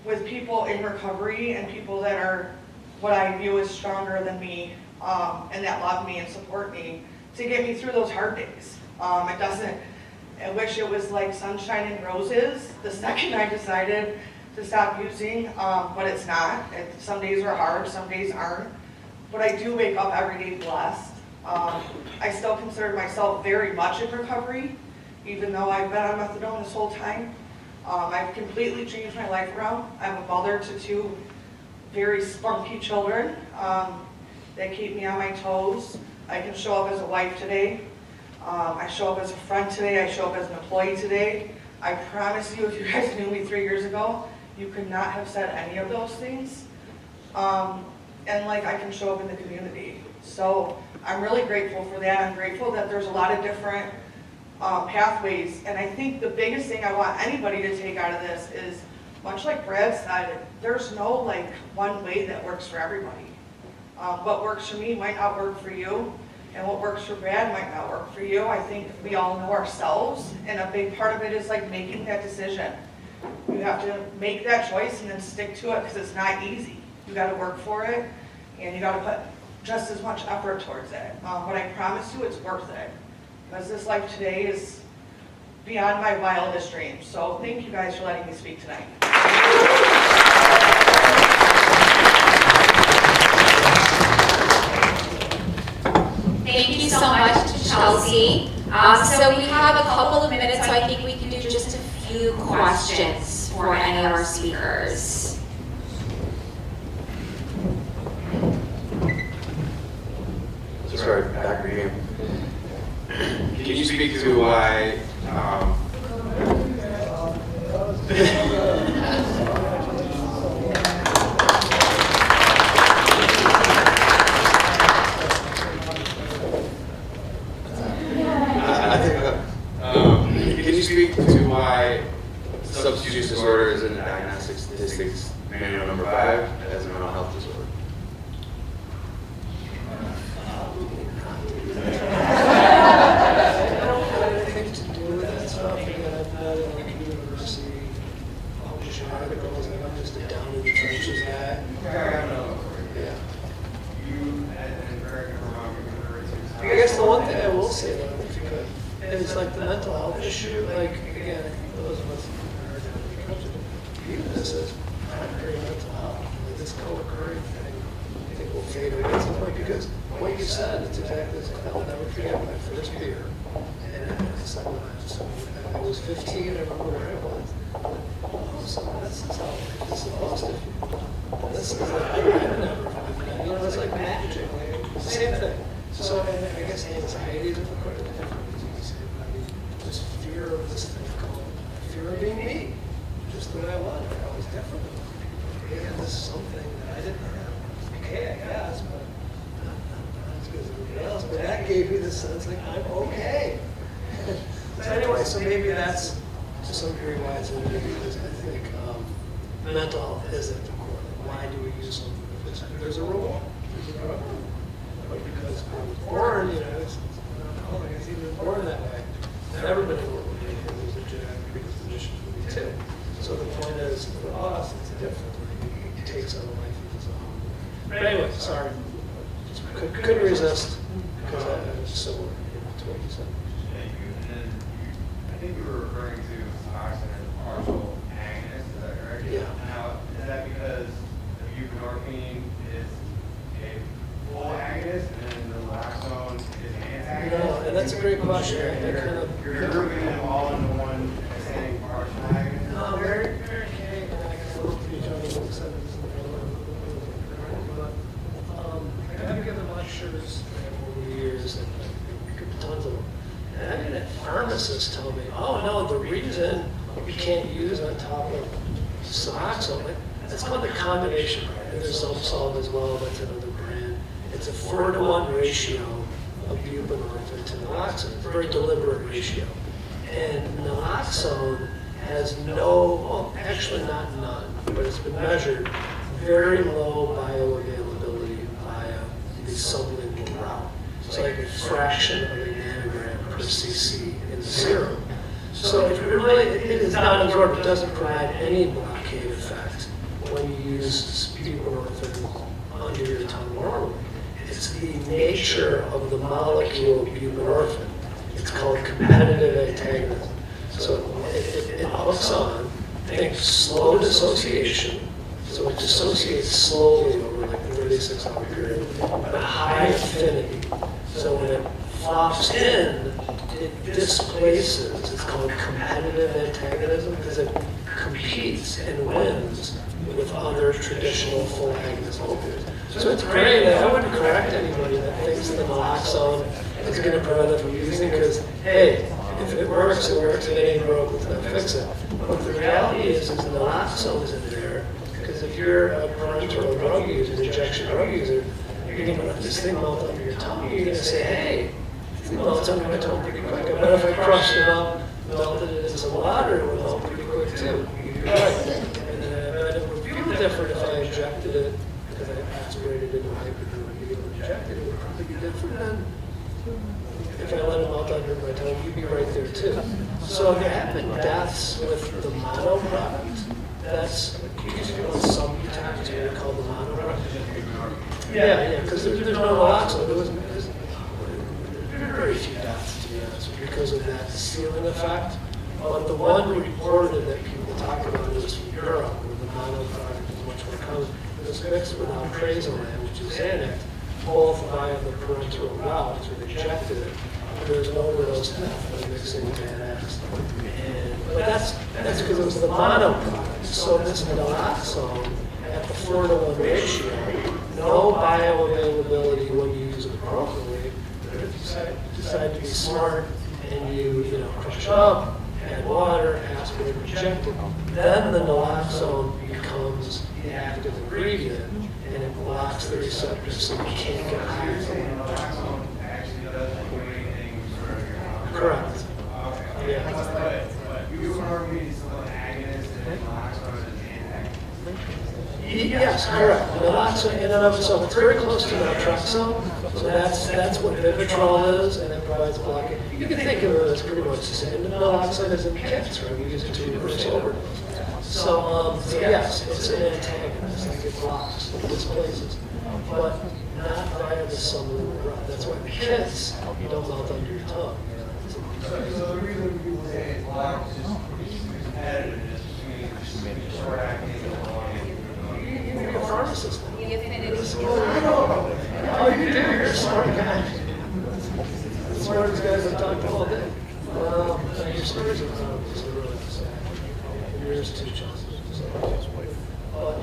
with people in recovery and people that are what I view as stronger than me, and that love me and support me to get me through those hard days. I wish it was like sunshine and roses the second I decided to stop using, but it's not. Some days are hard, some days aren't. But I do wake up every day blessed. I still consider myself very much in recovery, even though I've been on methadone this whole time. I've completely changed my life around. I'm a mother to 2 very spunky children that keep me on my toes. I can show up as a wife today. I show up as a friend today. I show up as an employee today. I promise you, if you guys knew me 3 years ago, you could not have said any of those things. And I can show up in the community. So I'm really grateful for that. I'm grateful that there's a lot of different pathways. And I think the biggest thing I want anybody to take out of this is, much like Brad said, there's no one way that works for everybody. What works for me might not work for you, and what works for Brad might not work for you. I think we all know ourselves, and a big part of it is making that decision. You have to make that choice and then stick to it, because it's not easy. You got to work for it, and you got to put just as much effort towards it. But I promise you, it's worth it, because this life today is beyond my wildest dreams. So thank you guys for letting me speak tonight. Thank you so much to Chelsea. So we have a couple of minutes, so I think we can do just a few questions for any of our speakers. Sorry, Dr. Game. Can you speak to why can you speak to why substance use disorder is in the diagnostic statistics manual number 5 as a mental health disorder? Anything to do with that stuff, and I've met in the university, publishing articles, and I'm just a down in the trenches guy. Yeah. I guess the one thing I will say, though, if you could, is the mental health issue, again, those of us who are down in the trenches, view this as primary mental health. This co-occurring thing, I think will fade away at some point, because what you said, it's exactly as I'll never forget my first beer. And I was 15, I remember where I was. So this is how this is supposed to be. This is I've never, it's like magic. It's the same thing. So I guess anxiety is a quite a different disease. Just fear of this thing called fear of being me. Just the way I was. I was different. And this is something that I didn't have. Okay, I guess, but not as good as everybody else. But that gave me the sense I'm okay. So anyway, so maybe that's to some degree why it's in the because I think mental health isn't the core. Why do we use something? There's a reward. There's a reward. But because I was born, it's not like I was even born that way. Never been born with me. There's a genetic predisposition for me too. So the point is, for us, it's different. It takes on a life of its own. But anyway, sorry. Couldn't resist because I was similar to what you said. Thank you. And I think you were referring to Suboxone as a partial agonist, is that correct? Yeah. Now, is that because the buprenorphine is a full agonist and then the naloxone is an antagonist? that's a great question. You're grouping them all into one standing part. No, Mary Kay and I got a little pretty jungle except but I got together lectures over the years and tons of them. And I had pharmacists tell me, oh no, the reason you can't use on top of Suboxone, that's called the combination brand. And there's SAMHSA as well, that's another brand. It's a 4-to-1 ratio of buprenorphine to naloxone. It's a very deliberate ratio. And naloxone has no, well, actually not none, but it's been measured, very low bioavailability via the sublingual route. It's like a fraction of a nanogram per cc in the serum. So it is not absorbed. It doesn't provide any blockade effect when you use buprenorphine under your tongue normally. It's the nature of the molecule of buprenorphine. It's called competitive antagonism. So it hooks on, think slow dissociation. So it dissociates slowly over like a 36-hour period, but high affinity. So when it flops in, it displaces. It's called competitive antagonism because it competes and wins with other traditional full agonist opioids. So it's great. I wouldn't correct anybody that thinks the naloxone is going to prevent it from using because, hey, if it works, it works. If it ain't broke, let's not fix it. But the reality is naloxone is in there because if you're a parenteral drug user, an injection drug user, you're going to let this thing melt under your tongue. You're going to say, hey, it melts under my tongue pretty quick. I bet if I crushed it up, melted it in some water, it would melt pretty quick too. You're right. And then I bet it would feel different if I injected it because I aspirated into hyperdrive. You injected it, it would probably be different than if I let it melt under my tongue. You'd be right there too. So there have been deaths with the mono product. That's usually on some attacks what we call the mono product. Yeah, because there's no naloxone. There's very few deaths, to be honest, because of that sealing effect. But the one reported that people talk about is from Europe, where the mono product is much more common. It was mixed with alprazolam, which is Xanax, both via the parenteral route, so they injected it. There's no overdose death by mixing Xanax. But that's because it was the mono product. So this naloxone at the 4-to-1 ratio, no bioavailability when you use it appropriately. But if you decide to be smart and you crush up, add water, aspirate, inject it, then the naloxone becomes the active ingredient and it blocks the receptors so you can't get higher. Correct. Yeah. Yes, correct. Naloxone in and of itself, it's very close to naltrexone, so that's what Vivitrol is, and it provides blockade. You can think of it as pretty much the same. Naloxone is in kits, right? We use it to reverse overdose. So yes, it's an antagonist, like it blocks, it displaces, but not via the sublingual route. That's why the kits, you don't melt under your tongue. So the reason people say it blocks is competitive between short acting and long acting. You're a pharmacist. The affinity. Oh, you do. You're a smart guy. The smartest guys I've talked to all day. Your stories are really sad. Yours too, Chelsea. But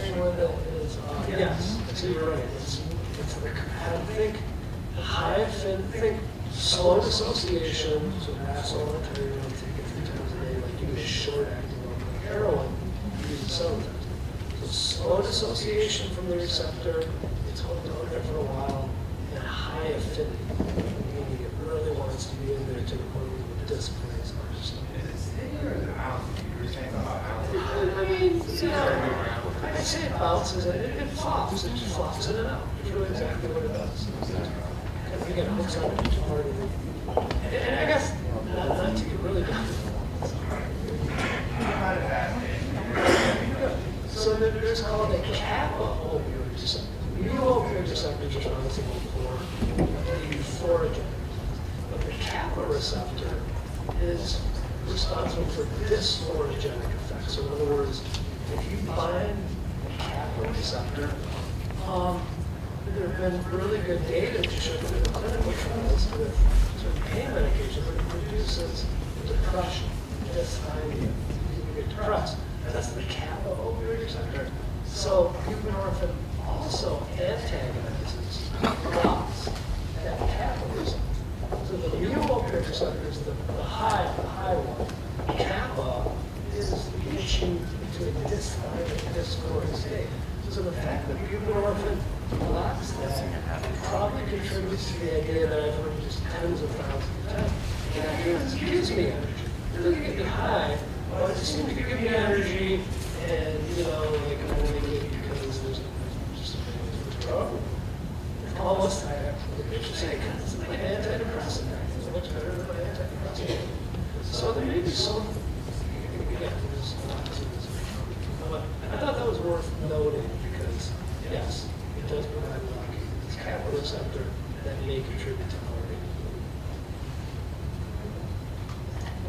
anyway, that is yes. So you're right. It's think slow dissociation. So that's all I tell you. Take it 3 times a day. Like you use short acting on heroin. You use some. Slow dissociation from the receptor, it's hooked on there for a while, and high affinity, meaning it really wants to be in there to the point where it displays other stuff. Is it steady or is it bouncy? You were saying about bouncy. I mean, I say it bounces, it flops, it just flops in and out. It's really exactly what it does. Again, it hooks on each part of it. And I guess, not to get really down. So there's called a kappa opioid receptor. Mu opioid receptor is responsible for the euphoric effect. But the kappa receptor is responsible for dysphorogenic effects. So in other words, if you bind the kappa receptor, there have been really good data to show that in clinical trials with certain pain medication, but it reduces depression, dysthymia, people get depressed. And that's the kappa opioid receptor. So buprenorphine also antagonizes blocks that kappa receptor. So the mu opioid receptor is the high one. Kappa is gets you into a dysthymic, dysphoric state. So the fact that buprenorphine blocks that probably contributes to the idea that I've heard just tens of thousands of times. And it gives me energy. It doesn't get me high, but it just seems to give me energy, and like I only get it because there's just a problem. Almost I actually should say, God, this is my antidepressant. It's much better than my antidepressant. So there may be some. But I thought that was worth noting because, yes, it does provide this kappa receptor that may contribute to chlorine.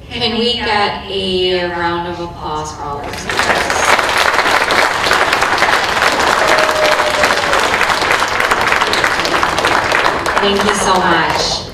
Can we get a round of applause for all of us? Thank you so much.